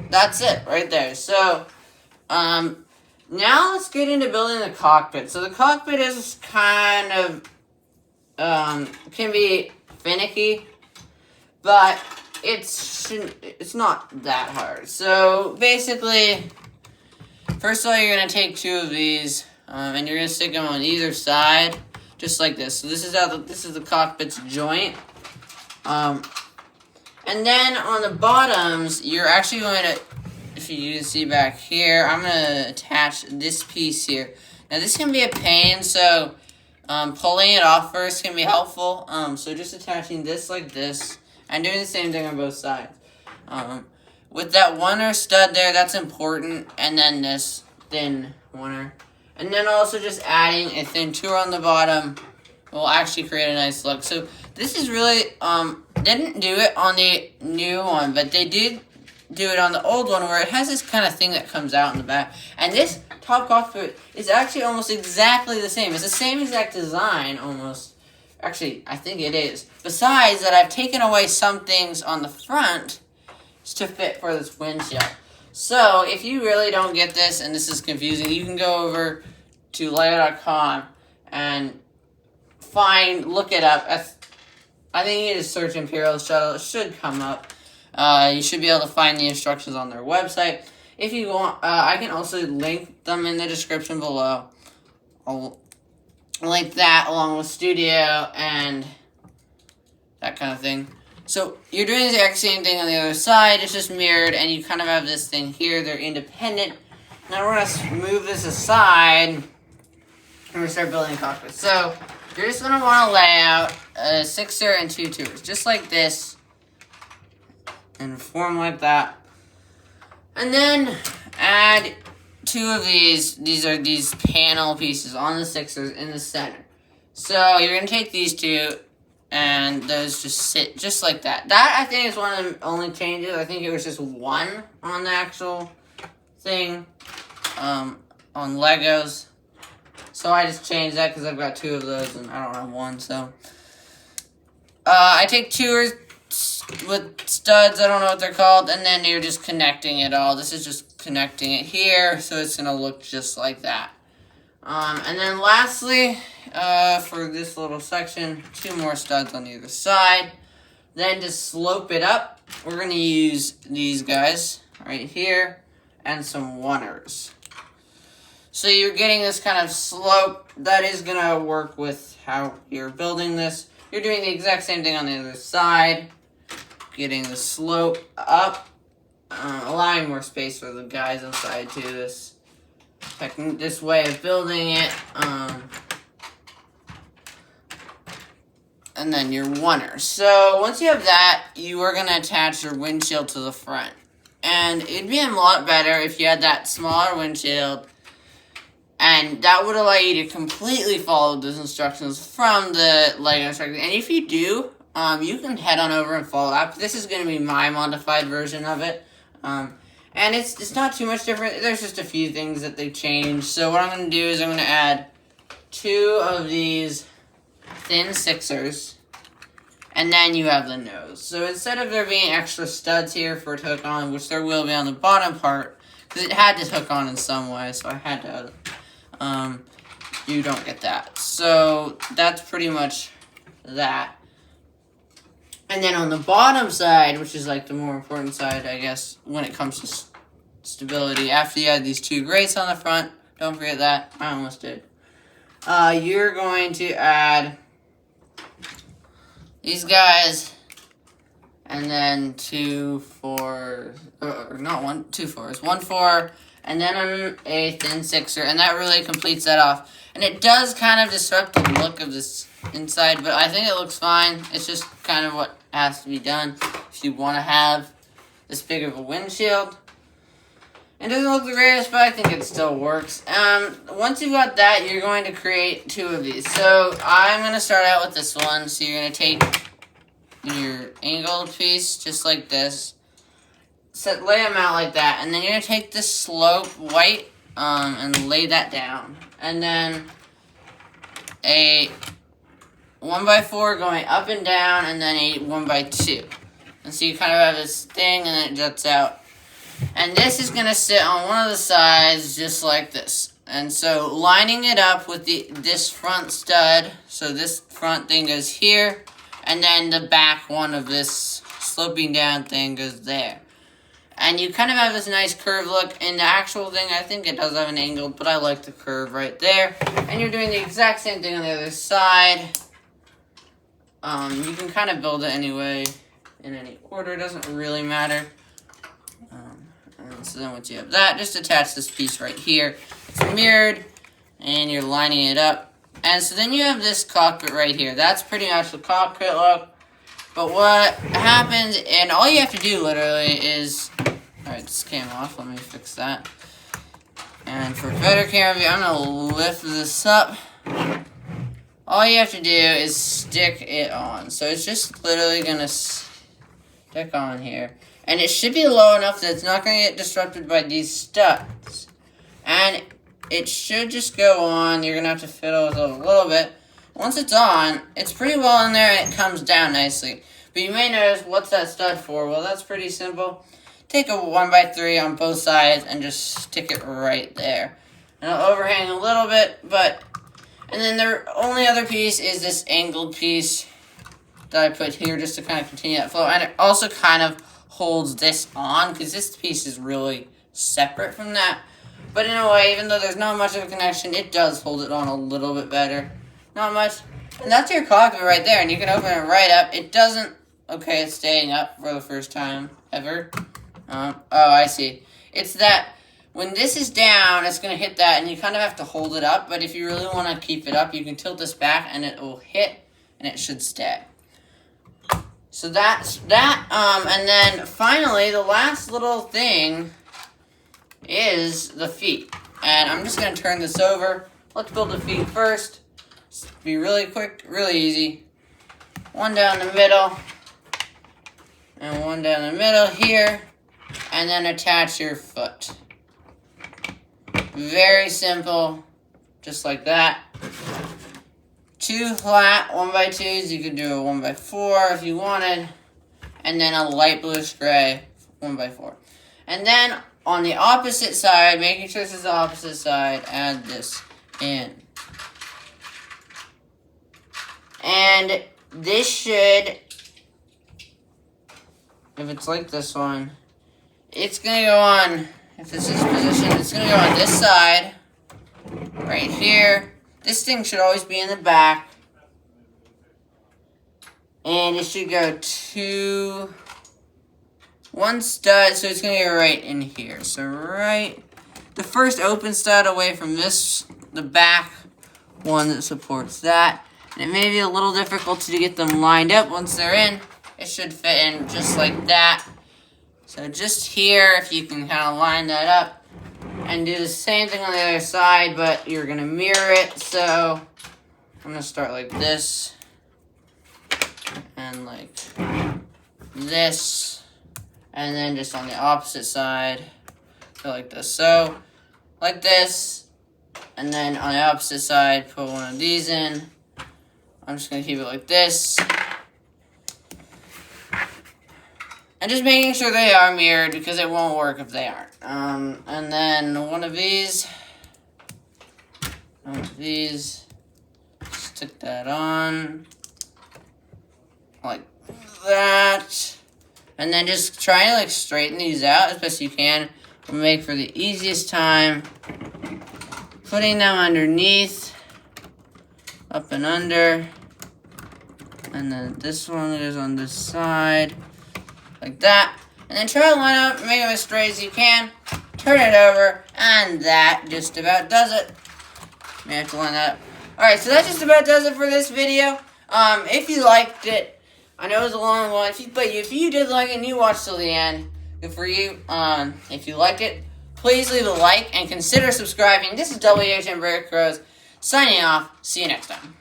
Speaker 1: that's it right there. So, now let's get into building the cockpit. So the cockpit is kind of, can be finicky, but it's not that hard. So basically, first of all, you're going to take two of these, and you're going to stick them on either side, just like this. So this is the cockpit's joint. And then on the bottoms, you're actually going to, if you can see back here, I'm going to attach this piece here. Now this can be a pain, so pulling it off first can be helpful. So just attaching this like this, and doing the same thing on both sides. With that oneer stud there, that's important, and then this thin oneer. And then also just adding a thin tour on the bottom will actually create a nice look. So this is really, didn't do it on the new one, but they did do it on the old one where it has this kind of thing that comes out in the back. And this top cockpit is actually almost exactly the same. It's the same exact design almost. Actually, I think it is. Besides that, I've taken away some things on the front to fit for this windshield. So, if you really don't get this and this is confusing, you can go over to Lego.com and look it up. I think you just search Imperial Shuttle. It should come up. You should be able to find the instructions on their website. If you want, I can also link them in the description below. I'll link that along with Studio and that kind of thing. So you're doing the exact same thing on the other side. It's just mirrored, and you kind of have this thing here. They're independent. Now we're going to move this aside, and we're going to start building a cockpit. So you're just going to want to lay out a sixer and two tours, just like this, and form like that. And then add two of these. These are these panel pieces on the sixers in the center. So you're going to take these two, and those just sit just like that. That, I think, is one of the only changes. I think it was just one on the actual thing, on Legos. So I just changed that because I've got two of those, and I don't have one, so. I take two with studs, I don't know what they're called, and then you're just connecting it all. This is just connecting it here, so it's going to look just like that. And then lastly, for this little section, two more studs on either side. Then to slope it up, we're going to use these guys right here and some oneers. So you're getting this kind of slope that is going to work with how you're building this. You're doing the exact same thing on the other side. Getting the slope up, allowing more space for the guys inside too. This way of building it, and then your oneer. So once you have that, you are going to attach your windshield to the front. And it'd be a lot better if you had that smaller windshield, and that would allow you to completely follow those instructions from the Lego instructions. And if you do, you can head on over and follow that. This is going to be my modified version of it. And it's not too much different. There's just a few things that they changed. So what I'm going to do is I'm going to add two of these thin sixers. And then you have the nose. So instead of there being extra studs here for it to hook on, which there will be on the bottom part, because it had to hook on in some way, so I had to, you don't get that. So that's pretty much that. And then on the bottom side, which is like the more important side, I guess, when it comes to stability, after you add these two grates on the front, don't forget that, I almost did. You're going to add these guys, and then two fours, or not one, two fours, 1 4, and then a thin sixer, and that really completes that off. And it does kind of disrupt the look of this inside, but I think it looks fine. It's just kind of what has to be done if you want to have this big of a windshield. It doesn't look the greatest, but I think it still works. Once you've got that, you're going to create 2 of these. So I'm going to start out with this one. So you're going to take your angled piece, just like this. Lay them out like that. And then you're going to take this slope white and lay that down. And then a 1x4 going up and down, and then a 1x2. And so you kind of have this thing, and then it juts out. And this is going to sit on one of the sides just like this. And so lining it up with this front stud, so this front thing goes here, and then the back one of this sloping down thing goes there. And you kind of have this nice curved look. In the actual thing, I think it does have an angle, but I like the curve right there. And you're doing the exact same thing on the other side. You can kind of build it anyway, in any order, it doesn't really matter. And so then once you have that, just attach this piece right here. It's mirrored, and you're lining it up. And so then you have this cockpit right here. That's pretty much the cockpit look. But what happens, and all you have to do literally is, alright, this came off, let me fix that. And for better camera view, I'm going to lift this up. All you have to do is stick it on. So it's just literally going to stick on here. And it should be low enough that it's not going to get disrupted by these studs. And it should just go on. You're going to have to fiddle with it a little bit. Once it's on, it's pretty well in there and it comes down nicely. But you may notice, what's that stud for? Well, that's pretty simple. Take a 1x3 on both sides and just stick it right there. And it'll overhang a little bit, but... And then the only other piece is this angled piece that I put here just to kind of continue that flow. And it also kind of holds this on, because this piece is really separate from that. But in a way, even though there's not much of a connection, it does hold it on a little bit better. Not much. And that's your cockpit right there, and you can open it right up. It doesn't... Okay, it's staying up for the first time ever. Oh, I see. It's that when this is down, it's going to hit that, and you kind of have to hold it up. But if you really want to keep it up, you can tilt this back, and it will hit, and it should stay. So that's that. And then finally, the last little thing is the feet. And I'm just going to turn this over. Let's build the feet first. Be really quick, really easy. One down the middle, and one down the middle here, and then attach your foot. Very simple, just like that. 2 flat 1x2s, you could do a 1x4 if you wanted, and then a light bluish gray 1x4. And then on the opposite side, making sure this is the opposite side, add this in. And this should, if it's like this one, it's going to go on, if it's this position, it's going to go on this side, right here. This thing should always be in the back. And it should go to one stud, so it's going to go right in here. So right, the first open stud away from this, the back one that supports that. And it may be a little difficult to get them lined up. Once they're in, it should fit in just like that. So just here, if you can kind of line that up. And do the same thing on the other side, but you're going to mirror it. So I'm going to start like this. And like this. And then just on the opposite side, go like this. So like this. And then on the opposite side, put one of these in. I'm just going to keep it like this. And just making sure they are mirrored, because it won't work if they aren't. And then one of these. Stick that on. Like that. And then just try to like straighten these out as best you can. We'll make for the easiest time. Putting them underneath. Up and under. And then this one goes on this side. Like that. And then try to line up, make them as straight as you can. Turn it over, And that just about does it. May have to line that up. Alright, so that just about does it for this video. If you liked it, I know it was a long one, but if you did like it and you watched till the end, good for you. If you liked it, please leave a like and consider subscribing. This is WH Impereal signing off. See you next time.